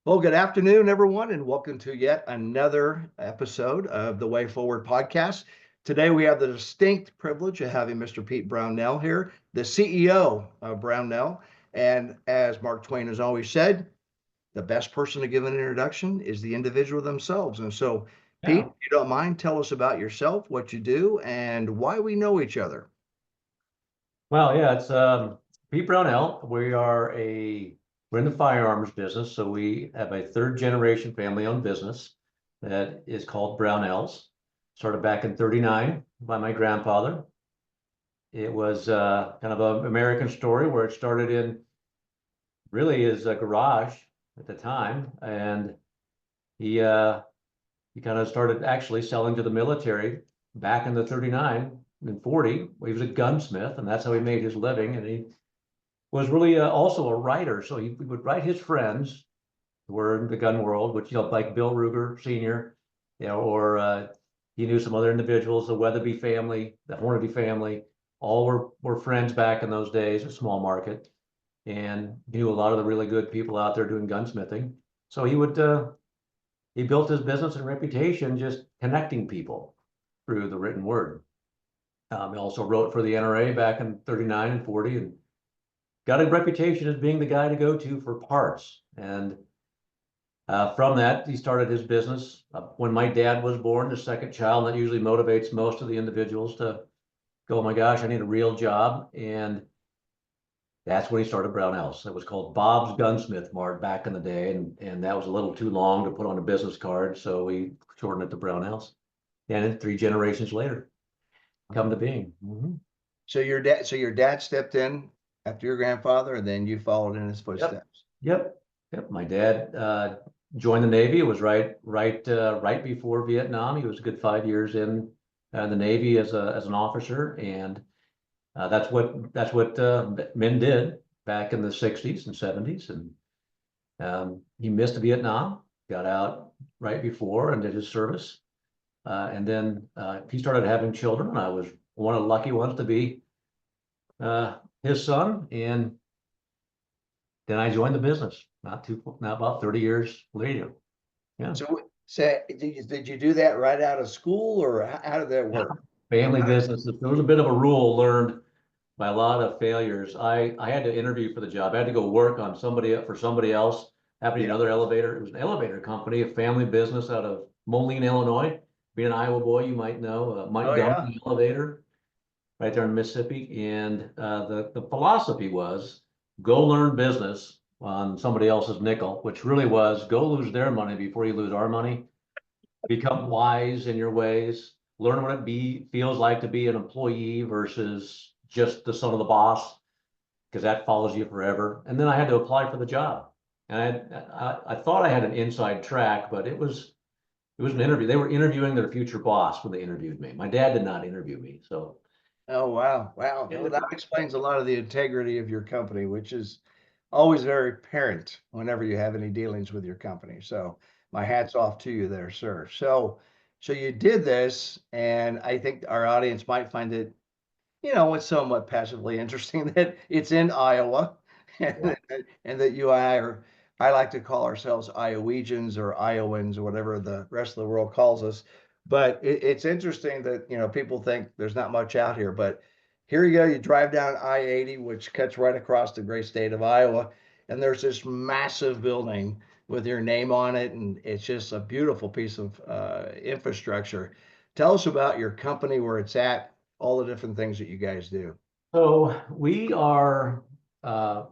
Well, good afternoon, everyone, and welcome to yet another episode of the Way Forward podcast. Today, we have the distinct privilege of having Mr. Pete Brownell here, the CEO of Brownell. And as Mark Twain has always said, the best person to give an introduction is the individual themselves. And so, Pete, Yeah. if you don't mind, tell us about yourself, what you do, and why we know each other. Well, yeah, it's Pete Brownell. We're in the firearms business, so we have a third generation family owned business that is called Brownells. Started back in 39 by my grandfather. It was kind of an American story where it started in really his garage at the time, and he kind of started actually selling to the military back in the 39 and 40. He was a gunsmith, and that's how he made his living. And he was really also a writer. So he would write his friends who were in the gun world, which, like Bill Ruger Sr., or he knew some other individuals, the Weatherby family, the Hornady family, all were friends back in those days, a small market, and knew a lot of the really good people out there doing gunsmithing. So he built his business and reputation just connecting people through the written word. He also wrote for the NRA back in 39 and 40 and got a reputation as being the guy to go to for parts. And from that, he started his business. When my dad was born, the second child, that usually motivates most of the individuals to go, oh my gosh, I need a real job. And that's when he started Brownells. It was called Bob's Gunsmith Mart back in the day, and that was a little too long to put on a business card, so we shortened it to Brownells. And then 3 generations later, come to being. So your dad stepped in after your grandfather, and then you followed in his footsteps. Yep. My dad joined the Navy. It was right before Vietnam. He was a good 5 years in the Navy as an officer, and that's what men did back in the 60s and 70s. And he missed Vietnam, got out right before and did his service. And then he started having children. I was one of the lucky ones to be his son. And then I joined the business not about 30 years later. Yeah. So did you do that right out of school, or how did that work? Family business. There was a bit of a rule learned by a lot of failures. I had to interview for the job. I had to go work on for somebody else. Happened Yeah. another elevator. It was an elevator company, a family business out of Moline, Illinois. Being an Iowa boy, you might know Oh yeah. Montgomery Elevator, right there in Mississippi. And the philosophy was go learn business on somebody else's nickel, which really was go lose their money before you lose our money. Become wise in your ways. Learn what it feels like to be an employee versus just the son of the boss, because that follows you forever. And then I had to apply for the job, and I thought I had an inside track, but it was an interview. They were interviewing their future boss when they interviewed me. My dad did not interview me, so Oh wow, wow. Well, that explains a lot of the integrity of your company, which is always very apparent whenever you have any dealings with your company. So my hat's off to you there, sir. So you did this, and I think our audience might find it, it's somewhat passively interesting that it's in Iowa, yeah. and that you and I like to call ourselves Iowegians or Iowans or whatever the rest of the world calls us. But it's interesting that, people think there's not much out here, but here you go, you drive down I-80, which cuts right across the great state of Iowa, and there's this massive building with your name on it, and it's just a beautiful piece of infrastructure. Tell us about your company, where it's at, all the different things that you guys do. So we are uh,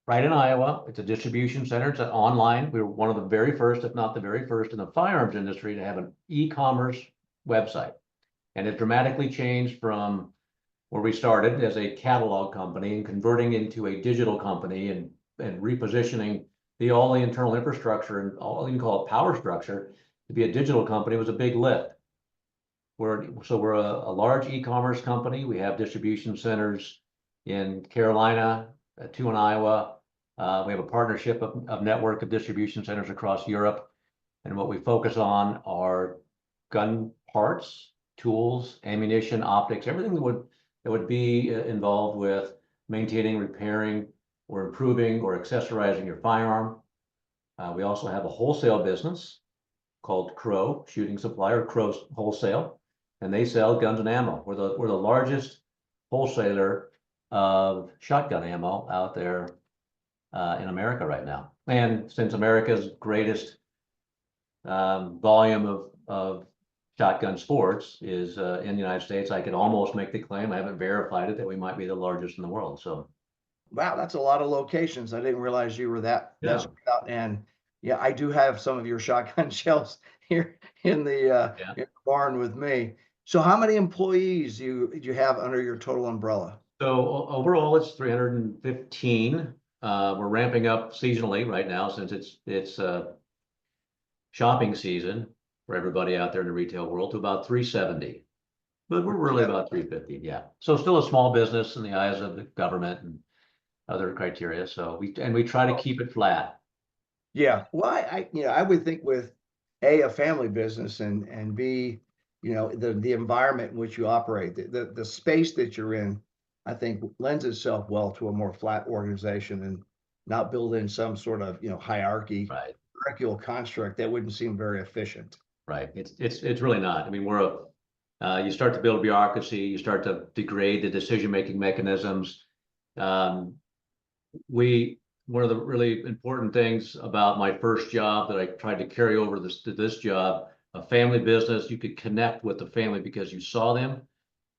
right in Iowa. It's a distribution center. It's online. We were one of the very first, if not the very first, in the firearms industry to have an e-commerce website. And it dramatically changed from where we started as a catalog company and converting into a digital company and repositioning all the internal infrastructure and all you can call it power structure to be a digital company was a big lift. We're a large e-commerce company. We have distribution centers in Carolina, 2 in Iowa. We have a partnership of network of distribution centers across Europe. And what we focus on are gun parts, tools, ammunition, optics, everything that would be involved with maintaining, repairing, or improving or accessorizing your firearm. We also have a wholesale business called Crow Shooting Supply or Crow Wholesale, and they sell guns and ammo. We're the largest wholesaler of shotgun ammo out there in America right now. And since America's greatest volume of shotgun sports is in the United States, I could almost make the claim, I haven't verified it, that we might be the largest in the world. So Wow, that's a lot of locations. I didn't realize you were that yeah, spread out. And yeah, I do have some of your shotgun shells here yeah. in the barn with me. So how many employees you have under your total umbrella? So overall, it's 315. We're ramping up seasonally right now since it's shopping season for everybody out there in the retail world to about 370. But we're really about 350, yeah. So still a small business in the eyes of the government and other criteria. So we try to keep it flat. Yeah, well, I would think with a family business and B, the environment in which you operate, the space that you're in, I think lends itself well to a more flat organization and not build in some sort of, hierarchy, Right, hierarchical construct that wouldn't seem very efficient. right. It's really not. I mean, you start to build bureaucracy, you start to degrade the decision-making mechanisms. Um, we One of the really important things about my first job that I tried to carry over to this job, a family business, you could connect with the family because you saw them,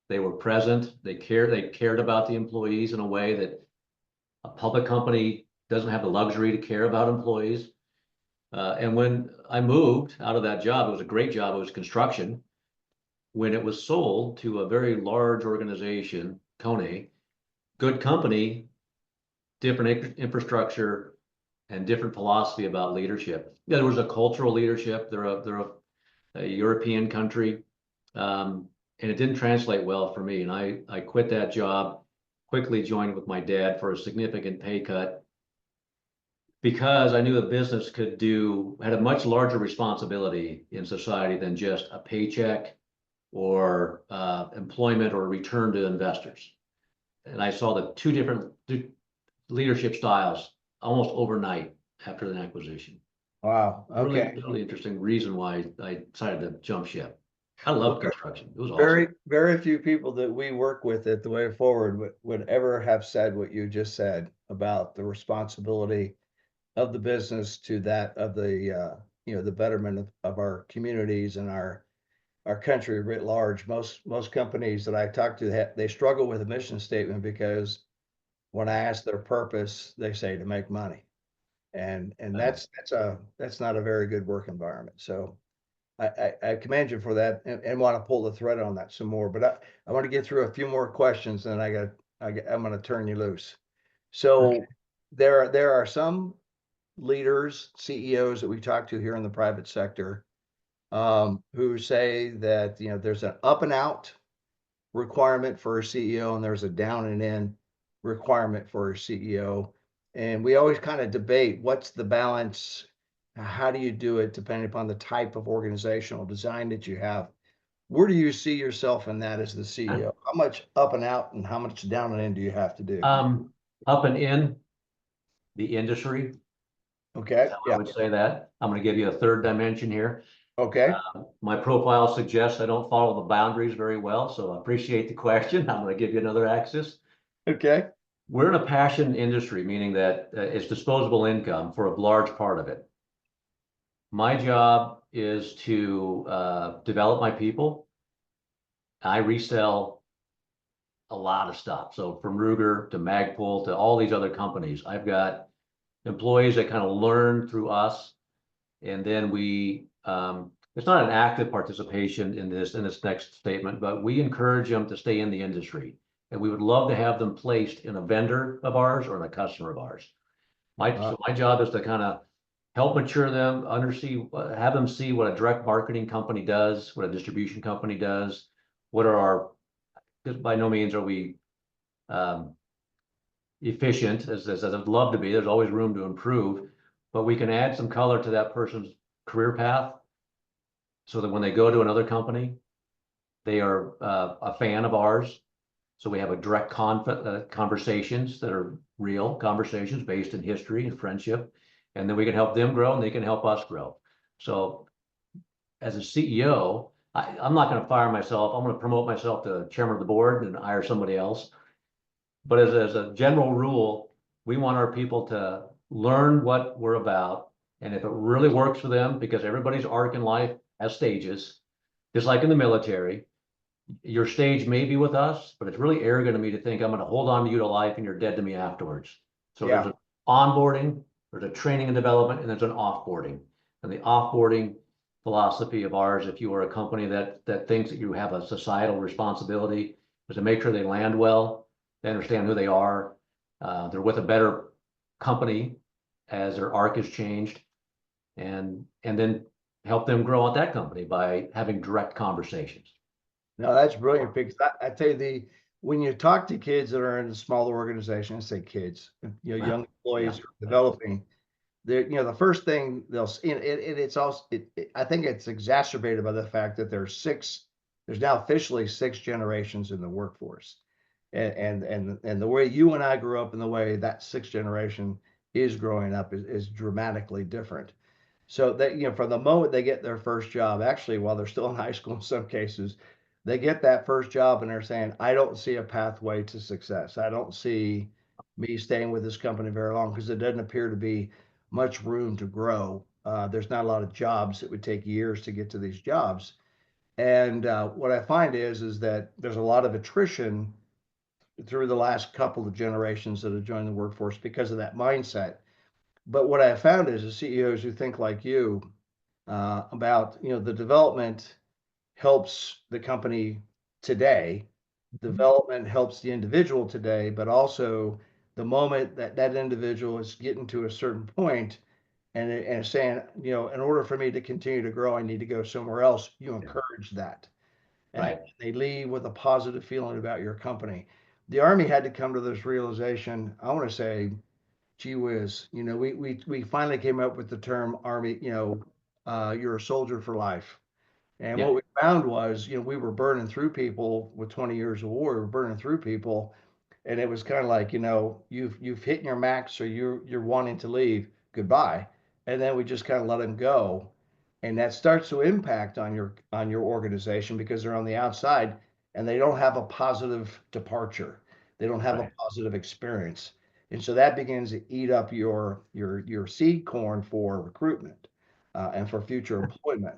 they were present, they cared about the employees in a way that a public company doesn't have the luxury to care about employees. And when I moved out of that job, it was a great job, it was construction. When it was sold to a very large organization, Kone, good company, different infrastructure, and different philosophy about leadership. Yeah, there was a cultural leadership. They're a European country, and it didn't translate well for me. And I quit that job, quickly joined with my dad for a significant pay cut because I knew the business had a much larger responsibility in society than just a paycheck or employment or return to investors. And I saw the two different leadership styles almost overnight after the acquisition. Wow. Really, Okay. really interesting reason why I decided to jump ship. I love Well, construction. It was awesome. very few people that we work with at the Way Forward would ever have said what you just said about the responsibility of the business to that of the betterment of our communities and our country writ large. Most companies that I talk to, they struggle with a mission statement because when I ask their purpose, they say to make money. And Uh, that's not a very good work environment. So I commend you for that and want to pull the thread on that some more. But I want to get through a few more questions, and I'm going to turn you loose. okay. So there are some leaders, CEOs that we talk to here in the private sector, who say that there's an up and out requirement for a CEO and there's a down and in requirement for a CEO. And we always kind of debate what's the balance, how do you do it depending upon the type of organizational design that you have. Where do you see yourself in that as the CEO? How much up and out and how much down and in do you have to do? Up and in the industry, Okay. how I Yeah. would say that. I'm going to give you a third dimension here. Okay. My profile suggests I don't follow the boundaries very well, so I appreciate the question. I'm going to give you another axis. Okay. We're in a passion industry, meaning that it's disposable income for a large part of it. My job is to develop my people. I resell a lot of stuff. So from Ruger to Magpul to all these other companies, I've got employees that kind of learn through us. And then it's not an active participation in this next statement, but we encourage them to stay in the industry. And we would love to have them placed in a vendor of ours or in a customer of ours. Uh, So my job is to kind of help mature them, have them see what a direct marketing company does, what a distribution company does, what are our, because by no means are we um, efficient as I'd love to be. There's always room to improve, but we can add some color to that person's career path so that when they go to another company, they are a fan of ours. So we have a conversations that are real conversations based in history and friendship. and then we can help them grow and they can help us grow. So as a CEO, I'm not going to fire myself. I'm going to promote myself to chairman of the board and hire somebody else. But as a general rule, we want our people to learn what we're about. And if it really works for them, because everybody's arc in life has stages, just like in the military, your stage may be with us, but it's really arrogant of me to think I'm going to hold on to you to life and you're dead to me afterwards. So there's Yeah. an onboarding, there's a training and development, and there's an offboarding. And the offboarding philosophy of ours, if you are a company that thinks that you have a societal responsibility, is to make sure they land well, they understand who they are, they're with a better company as their arc has changed, and then help them grow out that company by having direct conversations. No, that's brilliant because I tell you when you talk to kids that are in smaller organizations, say kids, young Yeah, employees who are developing, they're, the first thing they'll see, and it's also, I think it's exacerbated by the fact that there's now officially six generations in the workforce. And the way you and I grew up and the way that sixth generation is growing up is dramatically different. So that, from the moment they get their first job, actually, while they're still in high school in some cases, they get that first job and they're saying, I don't see a pathway to success. I don't see me staying with this company very long because it doesn't appear to be much room to grow. There's not a lot of jobs. It would take years to get to these jobs. And what I find is that there's a lot of attrition through the last couple of generations that have joined the workforce because of that mindset. But what I found is the CEOs who think like you about the development helps the company today, development helps the individual today, but also the moment that that individual is getting to a certain point and saying, in order for me to continue to grow, I need to go somewhere else. You yeah, encourage that, and right. they leave with a positive feeling about your company. The Army had to come to this realization. I want to say, gee whiz, we finally came up with the term Army. You're a soldier for life. And Yeah, what we found was, we were burning through people with 20 years of war. We were burning through people, and it was kind of like, you've hit your max, or you're wanting to leave. Goodbye. And then we just kind of let them go, and that starts to impact on your organization because they're on the outside and they don't have a positive departure. They don't have a right. positive experience, and so that begins to eat up your seed corn for recruitment and for future employment.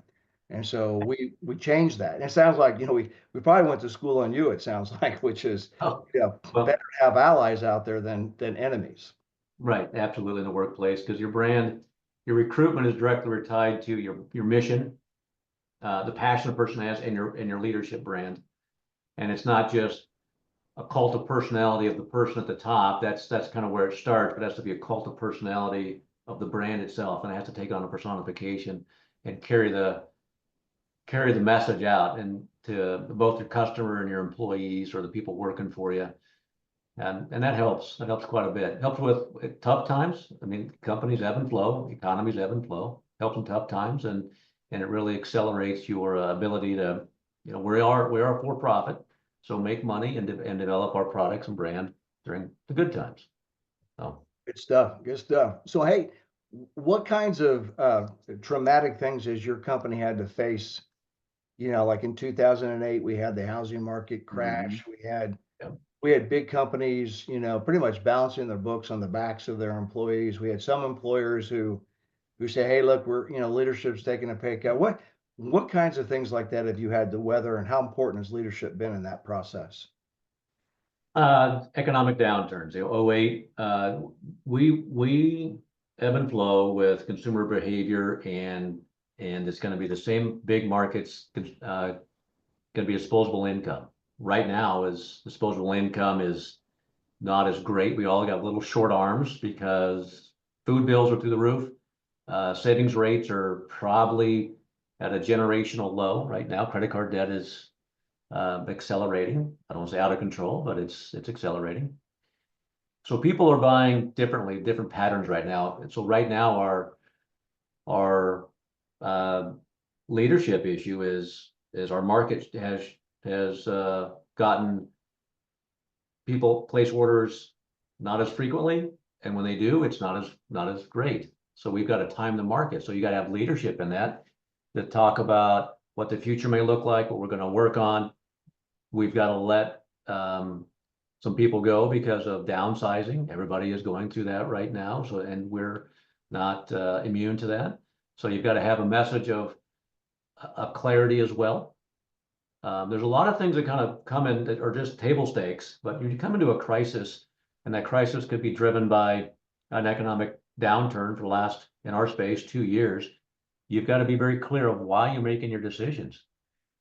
And so we changed that. And it sounds like, we probably went to school on you, it sounds like, which is, Oh, better well, to have allies out there than enemies. right, absolutely in the workplace, because your brand, your recruitment is directly tied to your mission, the passion a person has, and your leadership brand. And it's not just a cult of personality of the person at the top. That's kind of where it starts, but it has to be a cult of personality of the brand itself, and it has to take on a personification and carry the message out and to both your customer and your employees or the people working for you. And that helps. That helps quite a bit. Helps with tough times. I mean, companies ebb and flow, economies ebb and flow. Helps in tough times, and it really accelerates your ability to, we are for profit, so make money and develop our products and brand during the good times. So, Good stuff. Good stuff. So, hey, what kinds of traumatic things has your company had to face? Like in 2008, we had the housing market mhm, crash. yeah, We had big companies, pretty much balancing their books on the backs of their employees. We had some employers who say, "Hey, look, leadership's taking a pay cut." What kinds of things like that have you had to weather, and how important has leadership been in that process? economic downturns. '08, we ebb and flow with consumer behavior, and it's going to be the same big markets. Going to be disposable income. Right now, is disposable income is not as great. We all got little short arms because food bills are through the roof. Savings rates are probably at a generational low right now. Credit card debt is accelerating. I don't want to say out of control, but it's accelerating. So people are buying differently, different patterns right now. And so right now, our uh, leadership issue is our market has gotten people place orders not as frequently, and when they do, it's not as great. So we've got to time the market. So you got to have leadership in that talk about what the future may look like, what we're going to work on. We've got to let some people go because of downsizing. Everybody is going through that right now. So, and we're not immune to that. So you've got to have a message of clarity as well. There's a lot of things that kind of come in that are just table stakes, but you come into a crisis, and that crisis could be driven by an economic downturn for the last, in our space, 2 years. You've got to be very clear of why you're making your decisions.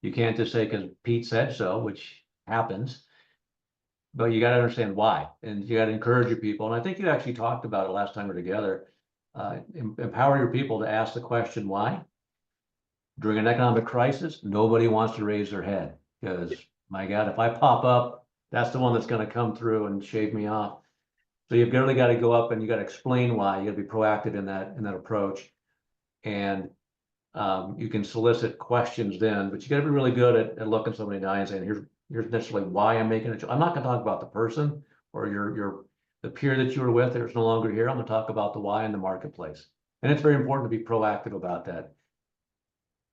You can't just say because Pete said so, which happens, but you got to understand why, and you got to encourage your people. And I think you actually talked about it last time we were together. Empower your people to ask the question why. During an economic crisis, nobody wants to raise their head because, my God, if I pop up, that's the one that's going to come through and shave me off. So you've really got to go up and you got to explain why. You got to be proactive in that approach, and you can solicit questions then. But you got to be really good at looking somebody in the eye and saying, "Here's necessarily why I'm making it." I'm not going to talk about the person or the peer that you were with that's no longer here. I'm going to talk about the why in the marketplace, and it's very important to be proactive about that,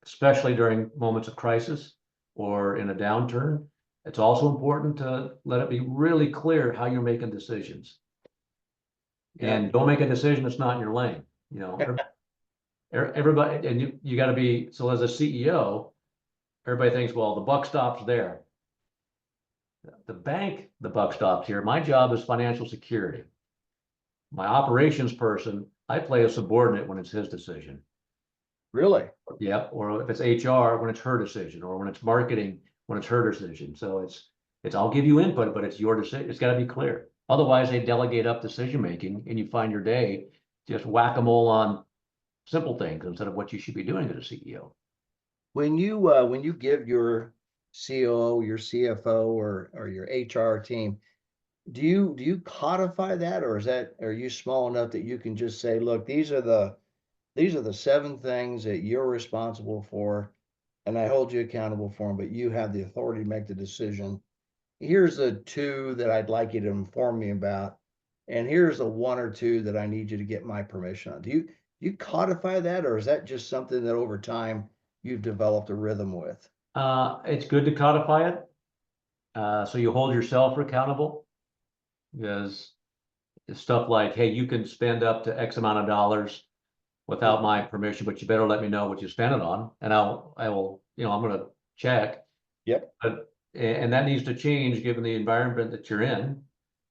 especially during moments of crisis or in a downturn. It's also important to let it be really clear how you're making decisions. Yeah. And don't make a decision that's not in your lane. You know, everybody, and you got to be, so as a CEO, everybody thinks, well, the buck stops there. The bank, the buck stops here. My job is financial security. My operations person, I play a subordinate when it's his decision. Really? Yep. Or if it's HR, when it's her decision, or when it's marketing, when it's her decision. So it's I'll give you input, but it's your decision. It's got to be clear. Otherwise, they delegate up decision making, and you find your day just whack-a-mole on simple things instead of what you should be doing as a CEO. When you give your COO, your CFO, or your HR team, do you codify that, or are you small enough that you can just say, look, these are the 7 things that you're responsible for, and I hold you accountable for them, but you have the authority to make the decision. Here's the 2 that I'd like you to inform me about, and here's the 1 or 2 that I need you to get my permission on. Do you codify that, or is that just something that over time you've developed a rhythm with? It's good to codify it. So you hold yourself accountable, because it's stuff like, hey, you can spend up to X amount of dollars without my permission, but you better let me know what you spend it on, and I will, I'm going to check. Yep. And that needs to change given the environment that you're in,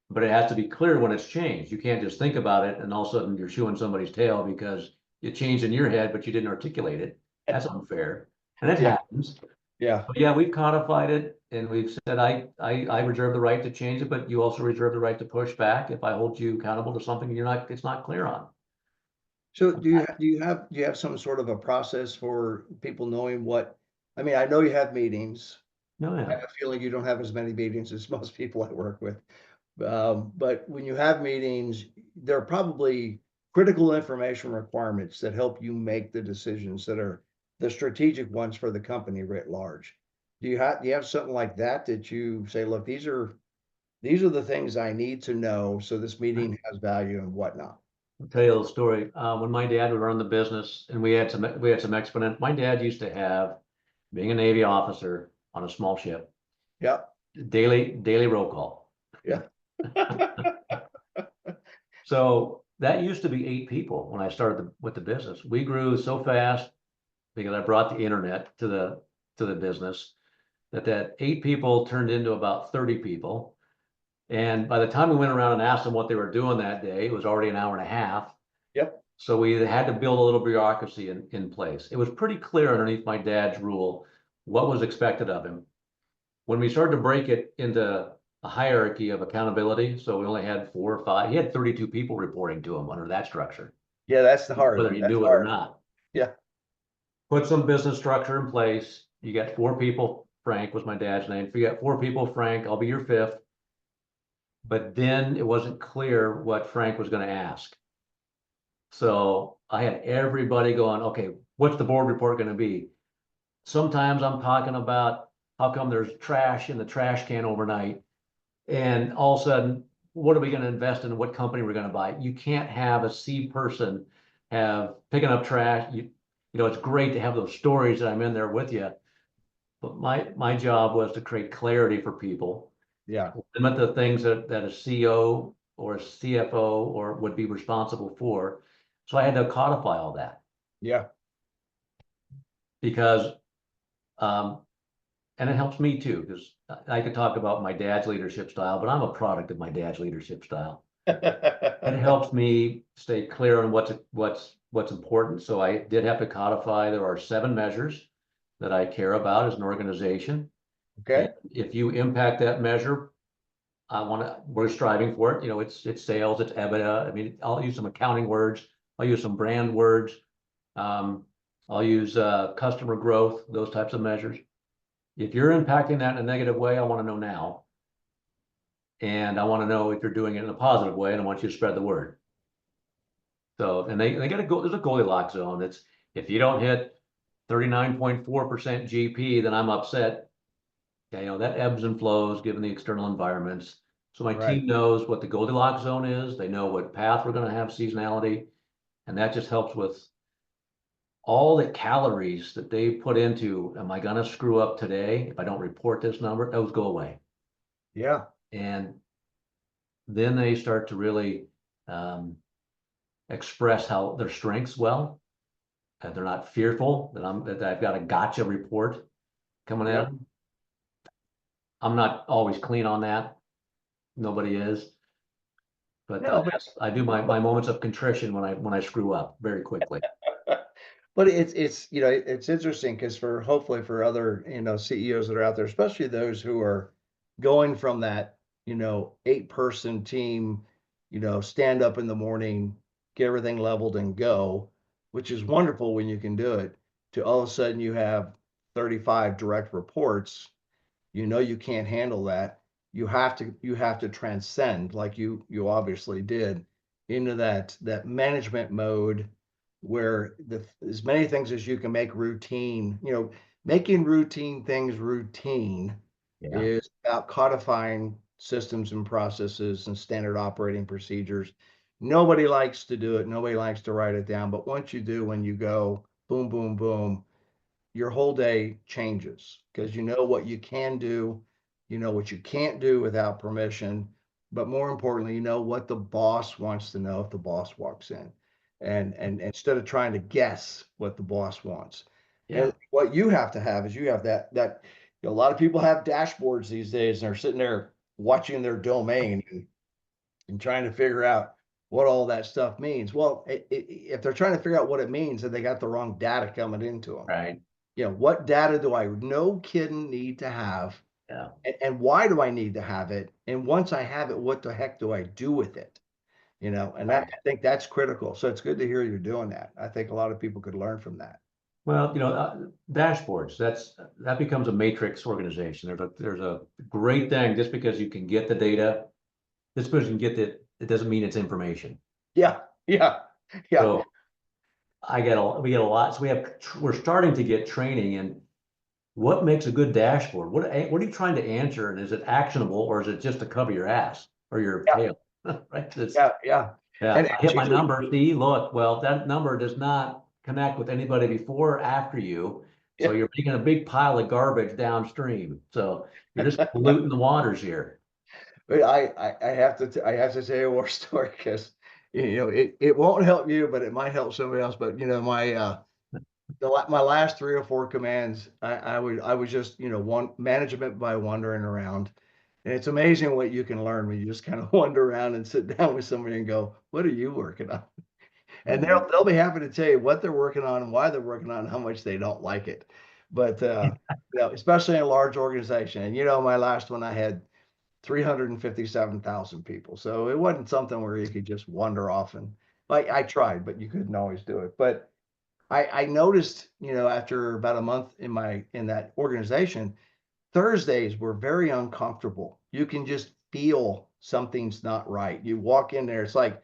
but it has to be clear when it's changed. You can't just think about it and all of a sudden you're chewing somebody's tail because it changed in your head, but you didn't articulate it. That's unfair, and it Yeah. happens. Yeah. But yeah, we've codified it, and we've said I reserve the right to change it, but you also reserve the right to push back if I hold you accountable to something it's not clear on. So do you have some sort of a process for people knowing what? I mean, I know you have meetings. No, I yeah. have a feeling you don't have as many meetings as most people I work with. But when you have meetings, there are probably critical information requirements that help you make the decisions that are the strategic ones for the company writ large. Do you have something like that that you say, look, these are the things I need to know so this meeting has value and whatnot? I'll tell you a little story. When my dad would run the business and we had some exponent, my dad used to have, being a Navy officer on a small ship, Yep. daily roll call. Yeah. So that used to be 8 people when I started with the business. We grew so fast because I brought the internet to the business that 8 people turned into about 30 people. And by the time we went around and asked them what they were doing that day, it was already an hour and a half. Yep. So we had to build a little bureaucracy in place. It was pretty clear underneath my dad's rule what was expected of him. When we started to break it into a hierarchy of accountability, so we only had 4 or 5, he had 32 people reporting to him under that structure, Yeah, that's the hard. whether he That's knew it or hard. not. Yeah. Put some business structure in place. You got 4 people. Frank was my dad's name. If you got 4 people, Frank, I'll be your 5th. But then it wasn't clear what Frank was going to ask. So I had everybody going, okay, what's the board report going to be? Sometimes I'm talking about how come there's trash in the trash can overnight. And all of a sudden, what are we going to invest in? What company we're going to buy? You can't have a C person have picking up trash. It's great to have those stories that I'm in there with you. But my job was to create clarity for people, Yeah. limit the things that a CEO or a CFO or would be responsible for. So I had to codify all that Yeah. because, um, and it helps me too, because I could talk about my dad's leadership style, but I'm a product of my dad's leadership style. It helps me stay clear on what's important. So I did have to codify. There are 7 measures that I care about as an organization. And Okay. if you impact that measure, we're striving for it. It's sales, it's EBITDA. I mean, I'll use some accounting words. I'll use some brand words. Um, I'll use customer growth, those types of measures. If you're impacting that in a negative way, I want to know now. And I want to know if you're doing it in a positive way, and I want you to spread the word. So, and they got to go, there's a Goldilocks zone. It's if you don't hit 39.4% GP, then I'm upset. Yeah, that ebbs and flows given the external environments. So my Right. team knows what the Goldilocks zone is. They know what path we're going to have seasonality. And that just helps with all the calories that they put into, am I going to screw up today? If I don't report this number, those go away. Yeah. And then they start to really um, express how their strengths well. That they're not fearful that I've got a gotcha report coming Yeah. in. I'm not always clean on that. Nobody is. But No, I do my moments of contrition when I screw up very quickly. but it's it's interesting because for hopefully for other CEOs that are out there, especially those who are going from that 8-person team, stand up in the morning, get everything leveled and go, which is wonderful when you can do it, to all of a sudden you have 35 direct reports. You can't handle that. You have to transcend, like you obviously did, into that management mode where as many things as you can make routine, making routine things routine Yeah. is about codifying systems and processes and standard operating procedures. Nobody likes to do it. Nobody likes to write it down. But once you do, when you go boom, boom, boom, your whole day changes because you know what you can do, you know what you can't do without permission, but more importantly, you know what the boss wants to know if the boss walks in. And instead of trying to guess what the boss wants. Yeah. And what you have to have is you have that a lot of people have dashboards these days and they're sitting there watching their domain and trying to figure out what all that stuff means. Well, if they're trying to figure out what it means, then they got the wrong data coming into them. Right. What data do I no kidding need to have? Yeah. And why do I need to have it? And once I have it, what the heck do I do with it? And that Right. I think that's critical. So it's good to hear you're doing that. I think a lot of people could learn from that. Well, dashboards, that becomes a matrix organization. There's a great thing just because you can get the data, just because you can get it doesn't mean it's information. Yeah, yeah, yeah, So we get a lot. So we're starting to get training in what makes a good dashboard. What are you trying to answer? And is it actionable or is it just to cover your ass or your yeah, tail? Right? yeah, yeah. Yeah, And I it's hit my usually number. See, look, well, that number does not connect with anybody before or after you. So yeah. you're making a big pile of garbage downstream. So you're just polluting the waters here. But I have to tell you a war story because it won't help you, but it might help somebody else. But my last 3 or 4 commands, I was just one management by wandering around, and it's amazing what you can learn when you just kind of wander around and sit down with somebody and go, "What are you working on?" And they'll Mhm. they'll be happy to tell you what they're working on and why they're working on and how much they don't like it. But especially in a large organization, and my last one I had 357,000 people. So it wasn't something where you could just wander off and like I tried, but you couldn't always do it. But I noticed, after about a month in that organization, Thursdays were very uncomfortable. You can just feel something's not right. You walk in there, it's like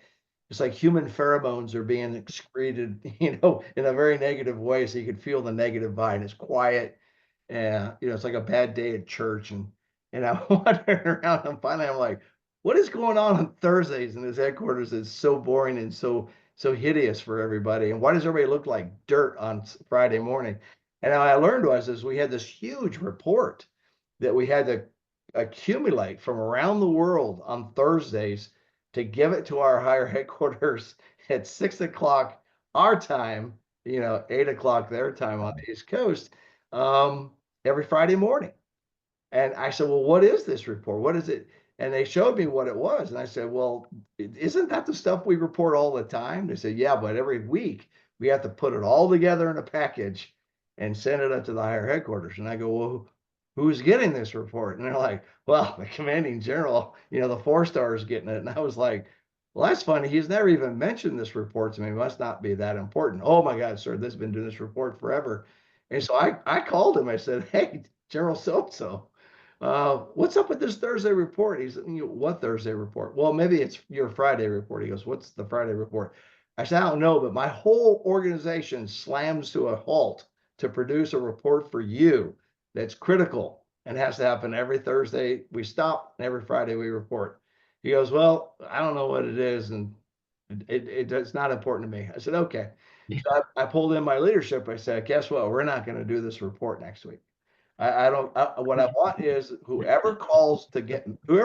human pheromones are being excreted, in a very negative way. So you can feel the negative vibe. It's quiet. And it's like a bad day at church. And I'm wandering around and finally I'm like, what is going on Thursdays in this headquarters that's so boring and so so hideous for everybody? And why does everybody look like dirt on Friday morning? And what I learned is we had this huge report that we had to accumulate from around the world on Thursdays to give it to our higher headquarters at 6 o'clock our time, 8 o'clock their time on the East Coast, every Friday morning. And I said, well, what is this report? What is it? And they showed me what it was. And I said, well, isn't that the stuff we report all the time? They said, yeah, but every week we have to put it all together in a package and send it up to the higher headquarters. And I go, well, who's getting this report? And they're like, well, the commanding general, the 4-star is getting it. And I was like, well, that's funny. He's never even mentioned this report to me. It must not be that important. Oh my God, sir, this has been doing this report forever. And so I called him. I said, hey, General so-and-so, what's up with this Thursday report? He's, what Thursday report? Well, maybe it's your Friday report. He goes, what's the Friday report? I said, I don't know, but my whole organization slams to a halt to produce a report for you that's critical and has to happen every Thursday. We stop, and every Friday we report. He goes, well, I don't know what it is, and it's not important to me. I said, okay. So I pulled in my leadership. I said, guess what? We're not going to do this report next week. I don't, what I want is whoever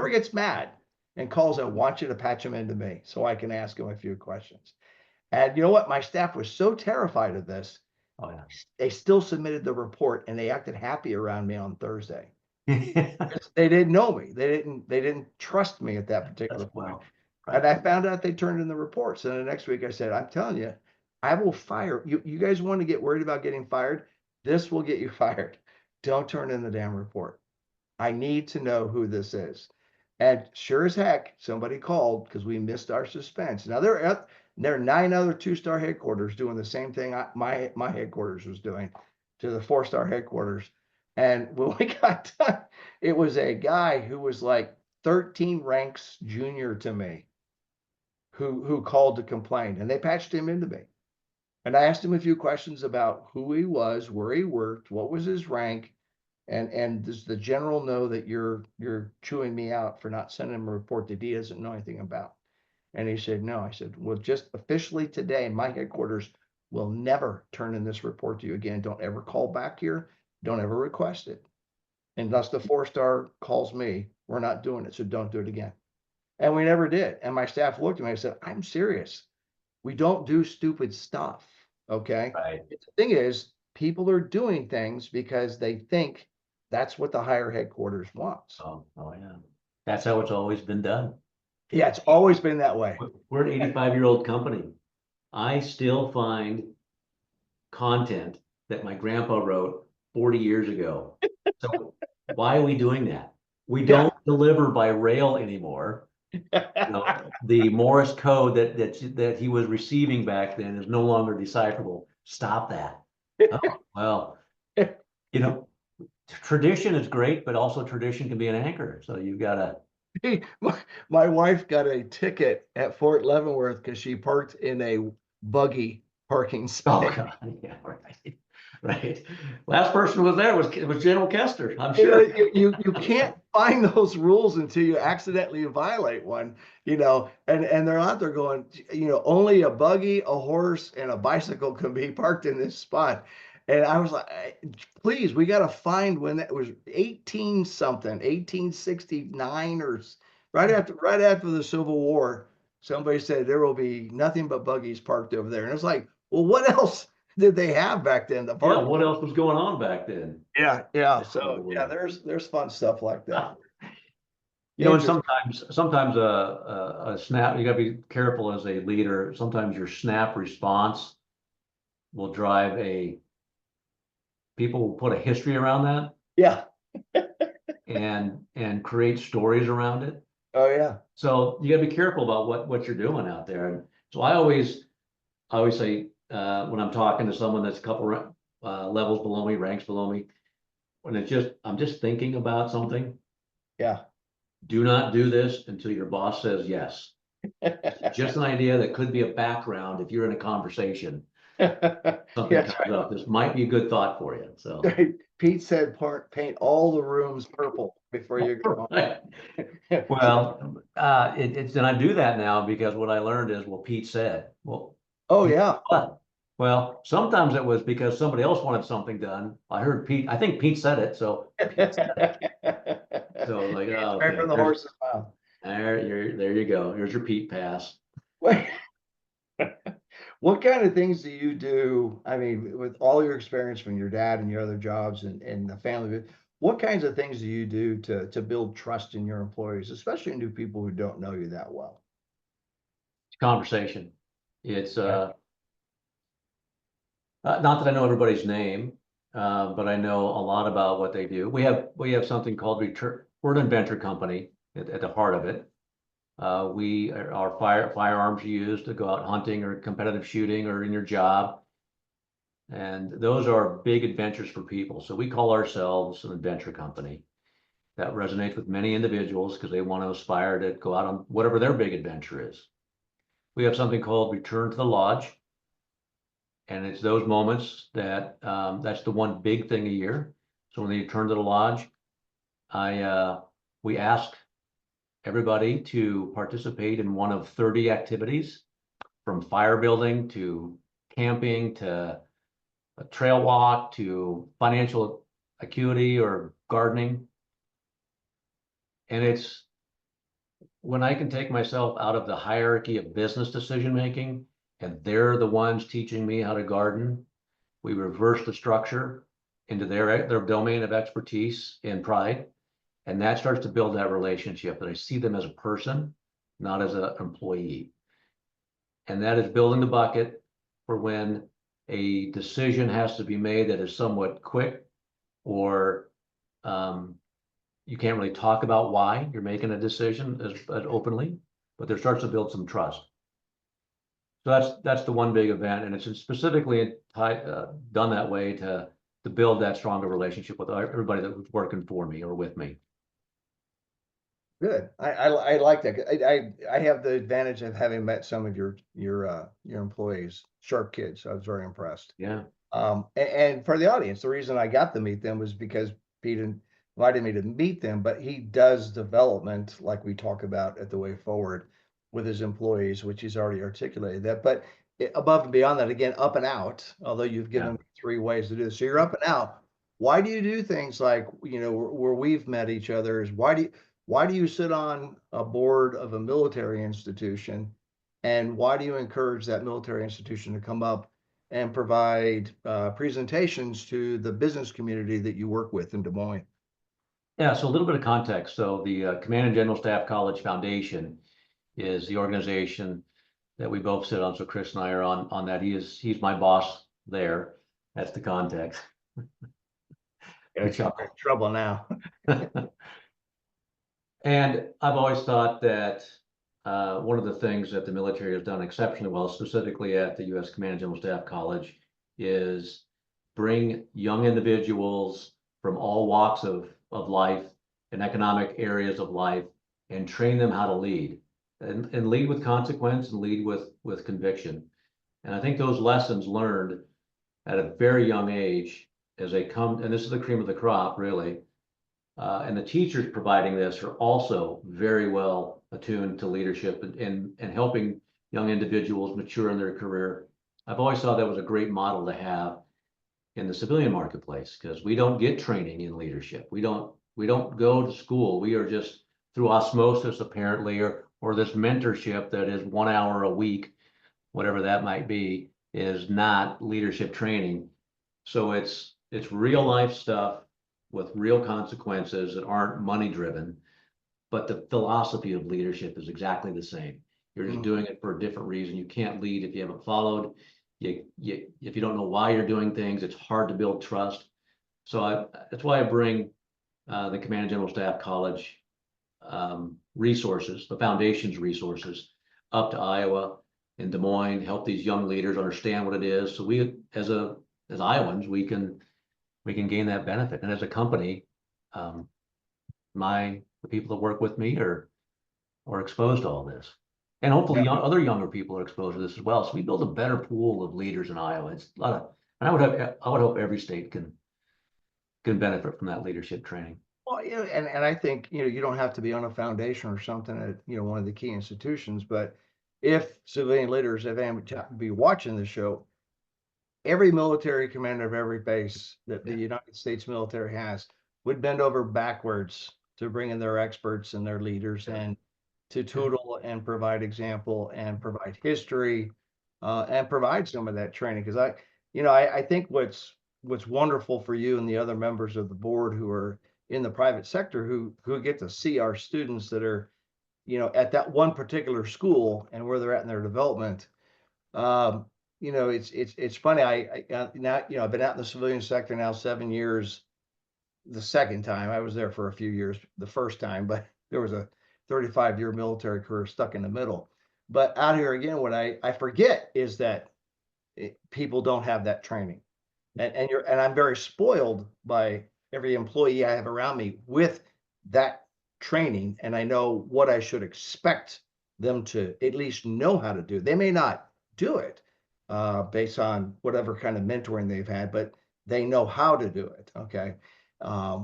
gets mad and calls, I want you to patch them into me so I can ask them a few questions. And you know what? My staff was so terrified of this. Oh, yeah. They still submitted the report and they acted happy around me on Thursday. They didn't know me. They didn't trust me at that particular point. Right. And I found out they turned in the reports. And the next week I said, I'm telling you, I will fire you. You guys want to get worried about getting fired? This will get you fired. Don't turn in the damn report. I need to know who this is. And sure as heck, somebody called because we missed our suspense. Now there are 9 other 2-star headquarters doing the same thing my headquarters was doing to the 4-star headquarters. And when we got done, it was a guy who was like 13 ranks junior to me who called to complain, and they patched him into me. And I asked him a few questions about who he was, where he worked, what was his rank, and does the general know that you're chewing me out for not sending him a report that he doesn't know anything about? And he said, no. I said, well, just officially today, my headquarters will never turn in this report to you again. Don't ever call back here. Don't ever request it. Unless the 4-star calls me, we're not doing it. So don't do it again. And we never did. And my staff looked at me and said, I'm serious. We don't do stupid stuff. Okay. Right. The thing is, people are doing things because they think that's what the higher headquarters wants. Oh yeah. That's how it's always been done. Yeah, it's always been that way. We're an 85-year-old company. I still find content that my grandpa wrote 40 years ago. So why are we doing that? We don't deliver by rail anymore. The Morse code that he was receiving back then is no longer decipherable. Stop that. Oh, well, tradition is great, but also tradition can be an anchor. So you've got to. My wife got a ticket at Fort Leavenworth because she parked in a buggy parking space. Oh God, yeah, right. Right. Last person was there was General Kester. I'm sure. You can't find those rules until you accidentally violate one, and they're out there going, only a buggy, a horse, and a bicycle can be parked in this spot. And I was like, please, we got to find when that was 1869 or right after the Civil War. Somebody said there will be nothing but buggies parked over there. And it's like, well, what else did they have back then? What else was going on back then? Yeah. So yeah, there's fun stuff like that. And sometimes a snap, you gotta be careful as a leader. Sometimes your snap response will drive people will put a history around that. Yeah. and create stories around it. Oh yeah. So you gotta be careful about what you're doing out there. And so I always say, when I'm talking to someone that's a couple levels below me, ranks below me, when I'm just thinking about something. Yeah. Do not do this until your boss says yes. Just an idea that could be a background if you're in a conversation. Something comes up. This might be a good thought for you. So Pete said, paint all the rooms purple before you go. Well, and I do that now because what I learned is, well, Pete said, well, Oh, yeah. But, well, sometimes it was because somebody else wanted something done. I think Pete said it, so Pete said it. So like, It's oh, right okay, from the horse's mouth. there you go. Here's your Pete pass. What what kind of things do you do? I mean, with all your experience from your dad and your other jobs and the family, what kinds of things do you do to build trust in your employees, especially new people who don't know you that well? Conversation. It's Yeah. not that I know everybody's name, but I know a lot about what they do. We have something called return. We're an adventure company at the heart of it. Our firearms are used to go out hunting or competitive shooting or in your job. And those are big adventures for people. So we call ourselves an adventure company. That resonates with many individuals because they want to aspire to go out on whatever their big adventure is. We have something called Return to the Lodge. And it's those moments that's the one big thing a year. So when they return to the lodge, we ask everybody to participate in one of 30 activities, from fire building to camping to a trail walk to financial acuity or gardening. And it's when I can take myself out of the hierarchy of business decision making, and they're the ones teaching me how to garden. We reverse the structure into their domain of expertise and pride. And that starts to build that relationship that I see them as a person, not as an employee. And that is building the bucket for when a decision has to be made that is somewhat quick, or you can't really talk about why you're making a decision as openly, but there starts to build some trust. So that's the one big event, and it's specifically done that way to build that stronger relationship with everybody that was working for me or with me. Good. I like that. I have the advantage of having met some of your employees, sharp kids. So I was very impressed. Yeah, And for the audience, the reason I got to meet them was because Pete invited me to meet them, but he does development like we talk about at the Way Forward with his employees, which he's already articulated that. But above and beyond that, again, up and out, although you've yeah. given me 3 ways to do this. So you're up and out. Why do you do things like, where we've met each other is why do you sit on a board of a military institution? And why do you encourage that military institution to come up and provide presentations to the business community that you work with in Des Moines? Yeah, so a little bit of context. So the Command and General Staff College Foundation is the organization that we both sit on. So Chris and I are on that. He's my boss there. That's the context. Yeah, We you're in chuckle. trouble now. And I've always thought that one of the things that the military has done exceptionally well, specifically at the U.S. Command and General Staff College, is bring young individuals from all walks of life and economic areas of life and train them how to lead and lead with consequence and lead with conviction. And I think those lessons learned at a very young age as they come, and this is the cream of the crop, really, and the teachers providing this are also very well attuned to leadership and helping young individuals mature in their career. I've always thought that was a great model to have in the civilian marketplace because we don't get training in leadership. We don't go to school. We are just through osmosis apparently, or this mentorship that is 1 hour a week, whatever that might be, is not leadership training. So it's real life stuff with real consequences that aren't money driven, but the philosophy of leadership is exactly the same. You're just doing it for a different reason. You can't lead if you haven't followed. If you don't know why you're doing things, it's hard to build trust. So that's why I bring the Command and General Staff College resources, the foundation's resources, up to Iowa and Des Moines, help these young leaders understand what it is. So we, as Iowans, we can gain that benefit. And as a company, um, the people that work with me are exposed to all this. And hopefully other younger people are exposed to this as well. So we build a better pool of leaders in Iowa. It's a lot of, and I would hope every state can benefit from that leadership training. Well, and I think, you don't have to be on a foundation or something at, one of the key institutions, but if civilian leaders, if they happen to be watching the show, every military commander of every base that the Yeah. United States military has would bend over backwards to bring in their experts and their leaders Yeah. and to tutor and provide example and provide history and provide some of that training. Because I think what's wonderful for you and the other members of the board who are in the private sector who get to see our students that are, at that one particular school and where they're at in their development. Um, it's funny. Now, I've been out in the civilian sector now 7 years. The second time I was there for a few years, the first time, but there was a 35-year military career stuck in the middle. But out here again, what I forget is that people don't have that training, and I'm very spoiled by every employee I have around me with that training, and I know what I should expect them to at least know how to do. They may not do it based on whatever kind of mentoring they've had, but they know how to do it. Okay,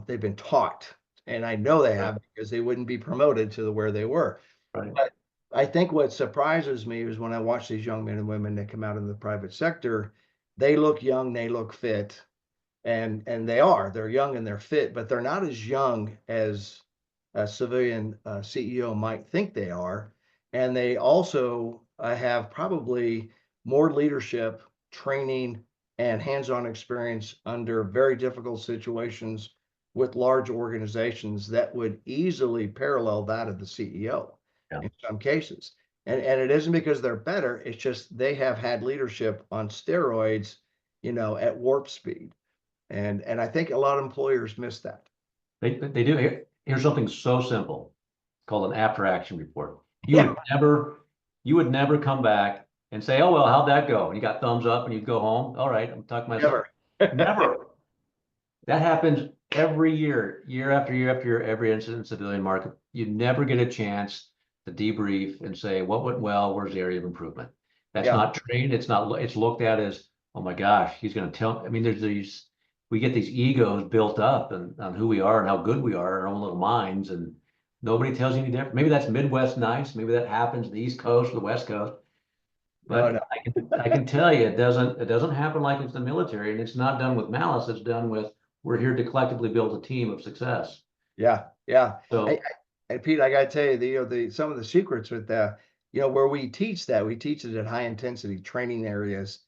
they've been taught, and I know they have because they wouldn't be promoted to the where they were. Right. But I think what surprises me is when I watch these young men and women that come out in the private sector, they look young, they look fit, and they're young and they're fit, but they're not as young as a civilian CEO might think they are. And they also have probably more leadership training and hands-on experience under very difficult situations with large organizations that would easily parallel that of the CEO Yeah. in some cases. And it isn't because they're better, it's just they have had leadership on steroids, at warp speed. And I think a lot of employers miss that. They do. Here's something so simple called an after action report. Yeah, You would never come back and say, "Oh well, how'd that go?" And you got thumbs up, and you go home. All right, I'm talking to myself. never. Never. That happens every year, year after year after year, every incident in civilian market. You never get a chance to debrief and say what went well, where's the area of improvement. That's Yeah, not trained. It's not. It's looked at as, oh my gosh, he's going to tell. I mean, we get these egos built up and on who we are and how good we are in our own little minds, and nobody tells you any different. Maybe that's Midwest nice. Maybe that happens the East Coast or the West Coast. no, But no. I can tell you it doesn't happen like it's the military, and it's not done with malice. It's done with, we're here to collectively build a team of success. Yeah, yeah. So And Pete, I gotta tell you, the some of the secrets with that, where we teach that, we teach it at high intensity training areas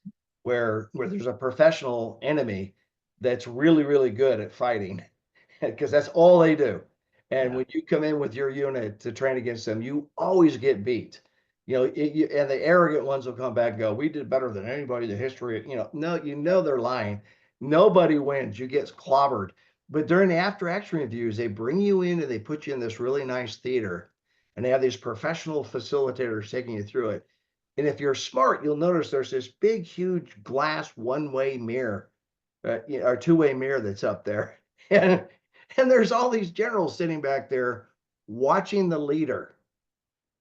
where there's a professional enemy that's really, really good at fighting, because that's all they do. And yeah, when you come in with your unit to train against them, you always get beat. And the arrogant ones will come back and go, "We did better than anybody in the history." No, they're lying. Nobody wins. You get clobbered. But during the after action reviews, they bring you in and they put you in this really nice theater, and they have these professional facilitators taking you through it. And if you're smart, you'll notice there's this big, huge glass one-way mirror, or two-way mirror that's up there, and there's all these generals sitting back there watching the leader.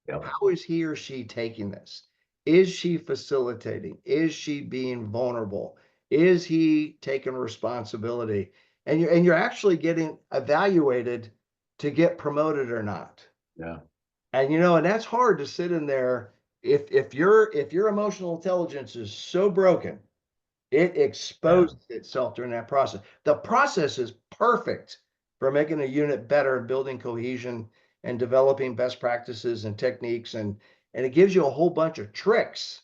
yeah, How is he or she taking this? Is she facilitating? Is she being vulnerable? Is he taking responsibility? And you're actually getting evaluated to get promoted or not. yeah, And that's hard to sit in there if your emotional intelligence is so broken, it yeah, exposes itself during that process. The process is perfect for making a unit better, building cohesion and developing best practices and techniques. And it gives you a whole bunch of tricks.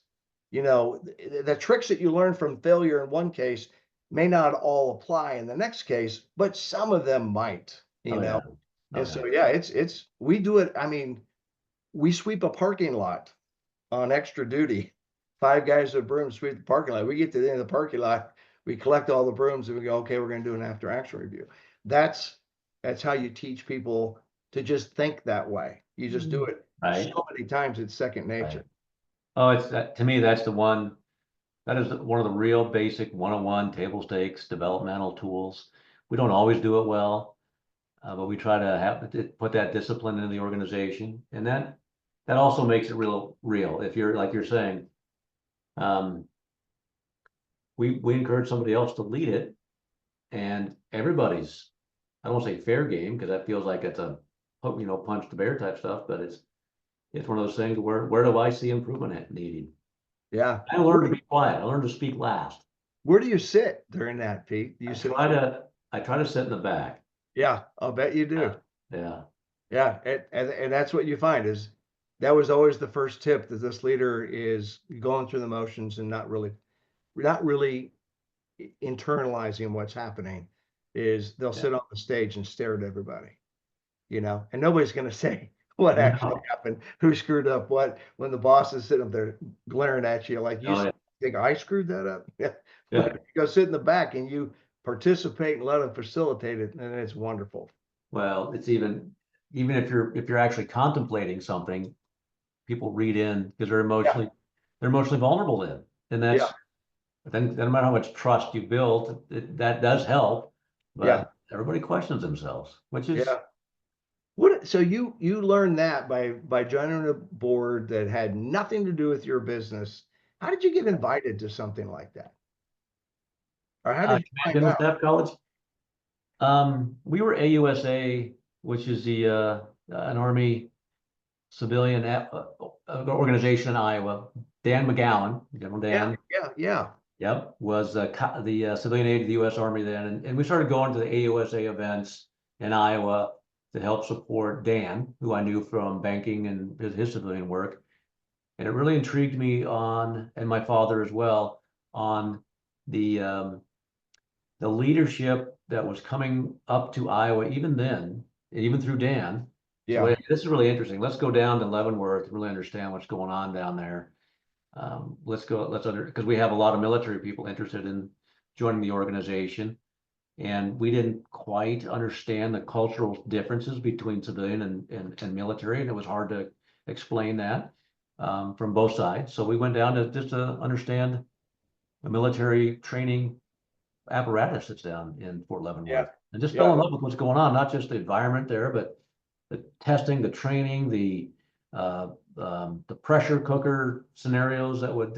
The tricks that you learn from failure in one case may not all apply in the next case, but some of them might, oh yeah, oh and yeah, so, yeah, it's we do it. I mean, we sweep a parking lot on extra duty. Five guys with brooms sweep the parking lot. We get to the end of the parking lot, we collect all the brooms, and we go, okay, we're going to do an after action review. That's how you teach people to just think that way. You just do it right, so many times, it's second right. nature. Oh, it's that to me. That's the one. That is one of the real basic 101 table stakes developmental tools. We don't always do it well, but we try to put that discipline in the organization, and that also makes it real. If you're like you're saying, um, we encourage somebody else to lead it, and everybody's, I don't want to say fair game because that feels like it's a punch the bear type stuff, but it's one of those things where do I see improvement needed? Yeah. I learned to be quiet. I learned to speak last. Where do you sit during that, Pete? Do you I sit? try to I try to sit in the back. Yeah, I'll bet you do. Yeah. Yeah. Yeah, and that's what you find is that was always the first tip that this leader is going through the motions and not really internalizing what's happening. Is they'll Yeah. sit on the stage and stare at everybody, and nobody's going to say what actually No. happened, who screwed up what, when the boss is sitting up there glaring at you like you Oh, yeah. think I screwed that up. Yeah, but Yeah. if you go sit in the back and you participate and let them facilitate it, and it's wonderful. Well, it's even if you're actually contemplating something, people read in because Yeah, they're emotionally vulnerable then. And yeah, then no matter how much trust you build, that does help. yeah, But everybody questions themselves, which is yeah. So you learned that by joining a board that had nothing to do with your business. How did you get invited to something like that? Or how did you Command find General out? Staff College. We were AUSA, which is the an Army civilian organization in Iowa. Dan McGowan, General Yeah, Dan, yeah, yeah, yep, was the civilian aide to the U.S. Army then, and we started going to the AUSA events in Iowa to help support Dan, who I knew from banking and his civilian work, and it really intrigued me on, and my father as well, on the the leadership that was coming up to Iowa even then, even through Dan. So yeah, this is really interesting. Let's go down to Leavenworth and really understand what's going on down there. Because we have a lot of military people interested in joining the organization. And we didn't quite understand the cultural differences between civilian and military. And it was hard to explain that from both sides. So we went down to just to understand the military training apparatus that's down in Fort yeah, Leavenworth and just fell yeah. in love with what's going on, not just the environment there, but the testing, the training, uh, the pressure cooker scenarios that would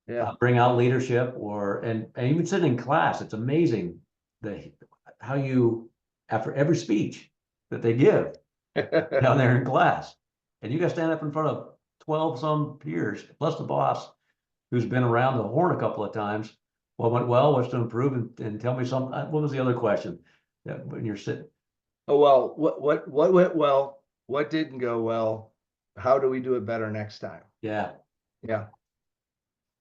Yeah. bring out leadership and even sitting in class. It's amazing the how you after every speech that they give down there in class, and you got to stand up in front of 12 some peers plus the boss who's been around the horn a couple of times. What went well? What's to improve? And tell me something. What was the other question? That when you're sitting, Oh, well, what went well? What didn't go well? How do we do it better next time? yeah, Yeah.